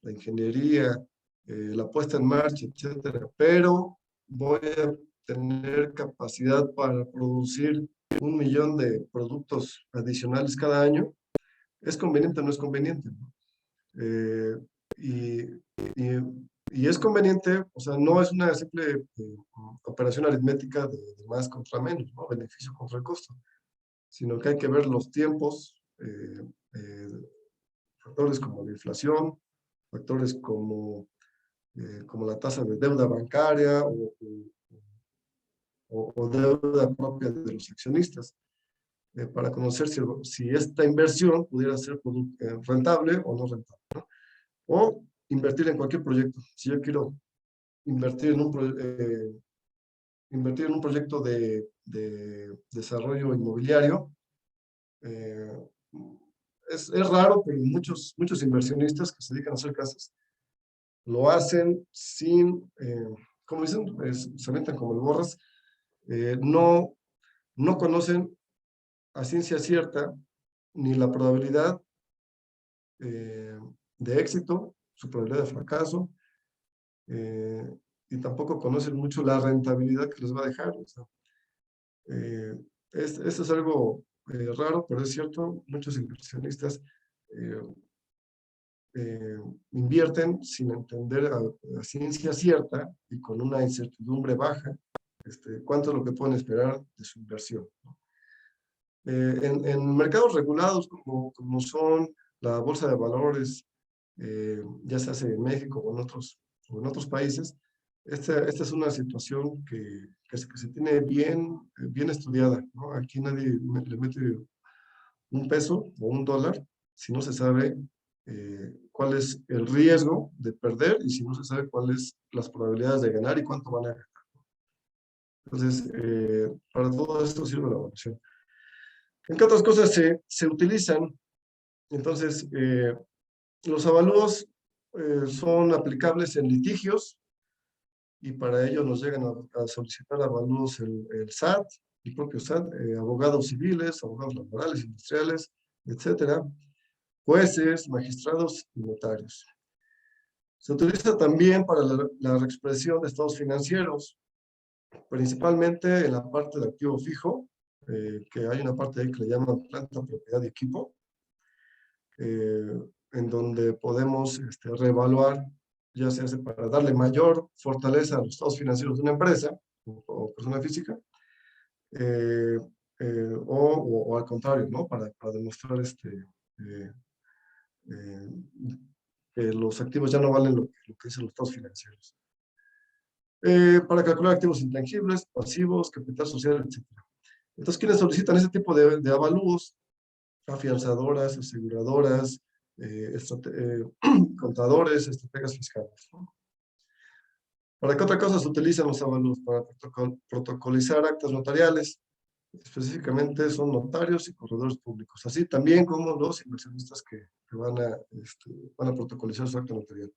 la ingeniería, la puesta en marcha, etcétera. Pero voy a tener capacidad para producir 1 millón de productos adicionales cada año. ¿Es conveniente o no es conveniente, ¿no? Y es conveniente, o sea, no es una simple operación aritmética de más contra menos, ¿no? Beneficio contra el costo, sino que hay que ver los tiempos, factores como la inflación, factores como la tasa de deuda bancaria o deuda propia de los accionistas. para conocer si esta inversión pudiera ser rentable o no rentable, ¿no? O invertir en cualquier proyecto. Si yo quiero invertir en invertir en un proyecto de desarrollo inmobiliario, es raro, pero muchos inversionistas que se dedican a hacer casas lo hacen sin, como dicen, se aventan como el borras, no conocen a ciencia cierta ni la probabilidad de éxito, su probabilidad de fracaso, y tampoco conocen mucho la rentabilidad que les va a dejar. O sea, esto es algo raro, pero es cierto, muchos inversionistas invierten sin entender a ciencia cierta y con una incertidumbre baja cuánto es lo que pueden esperar de su inversión, ¿no? En mercados regulados como son la bolsa de valores, ya se hace en México o en otros países, esta es una situación que se tiene bien estudiada, ¿no? Aquí nadie le mete un peso o un dólar si no se sabe cuál es el riesgo de perder y si no se sabe cuáles las probabilidades de ganar y cuánto van a ganar. Entonces, para todo esto sirve la evaluación. ¿En qué otras cosas se utilizan? Entonces, los avalúos son aplicables en litigios y para ello nos llegan a solicitar avalúos el SAT, el propio SAT, abogados civiles, abogados laborales, industriales, etcétera, jueces, magistrados y notarios. Se utiliza también para la expresión de estados financieros, principalmente en la parte de activo fijo, que hay una parte ahí que le llaman planta, propiedad y equipo, en donde podemos reevaluar, ya sea para darle mayor fortaleza a los estados financieros de una empresa o persona física, o al contrario, ¿no? Para demostrar que los activos ya no valen lo que dicen los estados financieros. Para calcular activos intangibles, pasivos, capital social, etc. Entonces, ¿quiénes solicitan ese tipo de avalúos? Afianzadoras, aseguradoras, contadores, estrategas fiscales, ¿no? ¿Para qué otra cosa se utilizan los avalúos? Para protocolizar actas notariales. Específicamente son notarios y corredores públicos, así también como los inversionistas que van a protocolizar su acta notarial.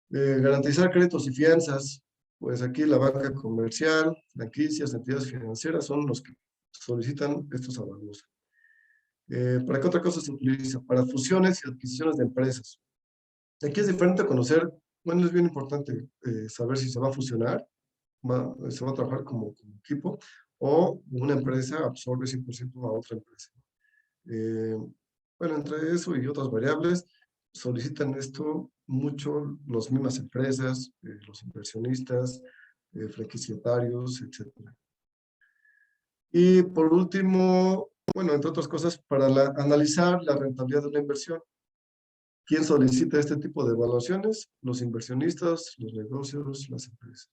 Garantizar créditos y fianzas, pues aquí la banca comercial, franquicias, entidades financieras son los que solicitan estos avalúos. ¿Para qué otra cosa se utiliza? Para fusiones y adquisiciones de empresas. Aquí es diferente conocer, bueno, es bien importante saber si se va a fusionar, se va a trabajar como equipo, o una empresa absorbe 100% a otra empresa. Bueno, entre eso y otras variables, solicitan esto mucho las mismas empresas, los inversionistas, franquiciatarios, etc. Y por último, bueno, entre otras cosas, para analizar la rentabilidad de una inversión. ¿Quién solicita este tipo de evaluaciones? Los inversionistas, los negocios, las empresas.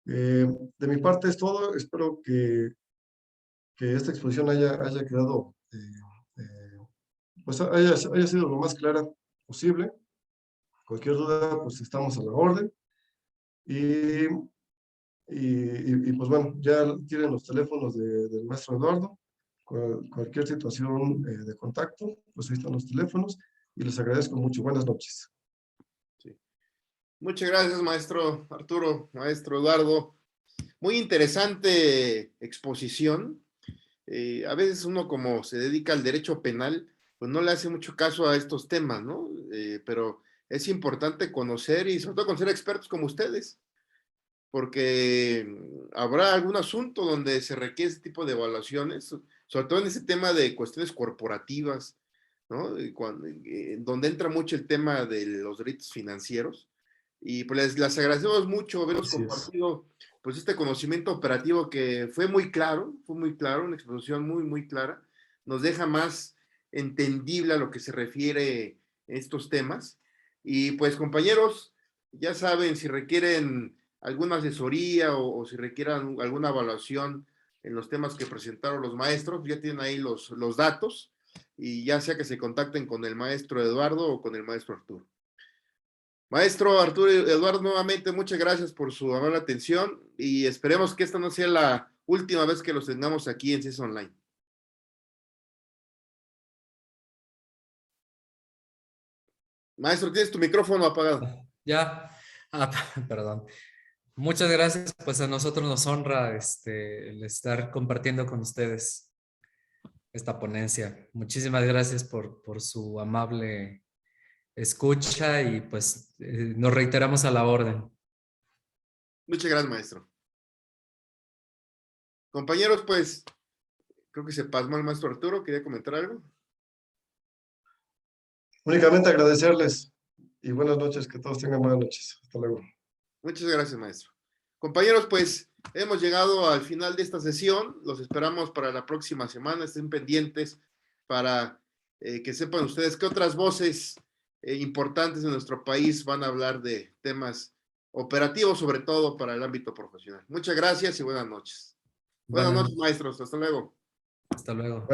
De mi parte es todo. Espero que esta exposición haya quedado, pues haya sido lo más clara posible. Cualquier duda, pues estamos a la orden. Y pues bueno, ya tienen los teléfonos del maestro Eduardo. Cualquier situación de contacto, pues ahí están los teléfonos. Y les agradezco mucho. Buenas noches. Sí. Muchas gracias, maestro Arturo, maestro Eduardo. Muy interesante exposición. A veces uno como se dedica al derecho penal, pues no le hace mucho caso a estos temas, ¿no? Pero es importante conocer y sobre todo conocer expertos como ustedes, porque habrá algún asunto donde se requiere ese tipo de evaluaciones, sobre todo en ese tema de cuestiones corporativas, ¿no? Donde entra mucho el tema de los delitos financieros. Y pues les agradecemos mucho habernos Así es. compartido pues este conocimiento operativo que fue muy claro, una exposición muy clara. Nos deja más entendible a lo que se refiere a estos temas. Y pues compañeros, ya saben, si requieren alguna asesoría o si requieran alguna evaluación en los temas que presentaron los maestros. Ya tienen ahí los datos y ya sea que se contacten con el maestro Eduardo o con el maestro Arturo. Maestro Arturo Eduardo, nuevamente muchas gracias por su amable atención y esperemos que esta no sea la última vez que los tengamos aquí en CIES Online. Maestro, tienes tu micrófono apagado. Ya, perdón. Muchas gracias, pues a nosotros nos honra el estar compartiendo con ustedes esta ponencia. Muchísimas gracias por su amable escucha y pues nos reiteramos a la orden. Muchas gracias, maestro. Compañeros, pues creo que se pasmó el maestro Arturo. ¿Quería comentar algo? Únicamente agradecerles y buenas noches, que todos tengan buenas noches. Hasta luego. Muchas gracias, maestro. Compañeros, pues hemos llegado al final de esta sesión. Los esperamos para la próxima semana. Estén pendientes para que sepan ustedes qué otras voces importantes de nuestro país van a hablar de temas operativos, sobre todo para el ámbito profesional. Muchas gracias y buenas noches. Buenas noches, maestros. Hasta luego. Hasta luego.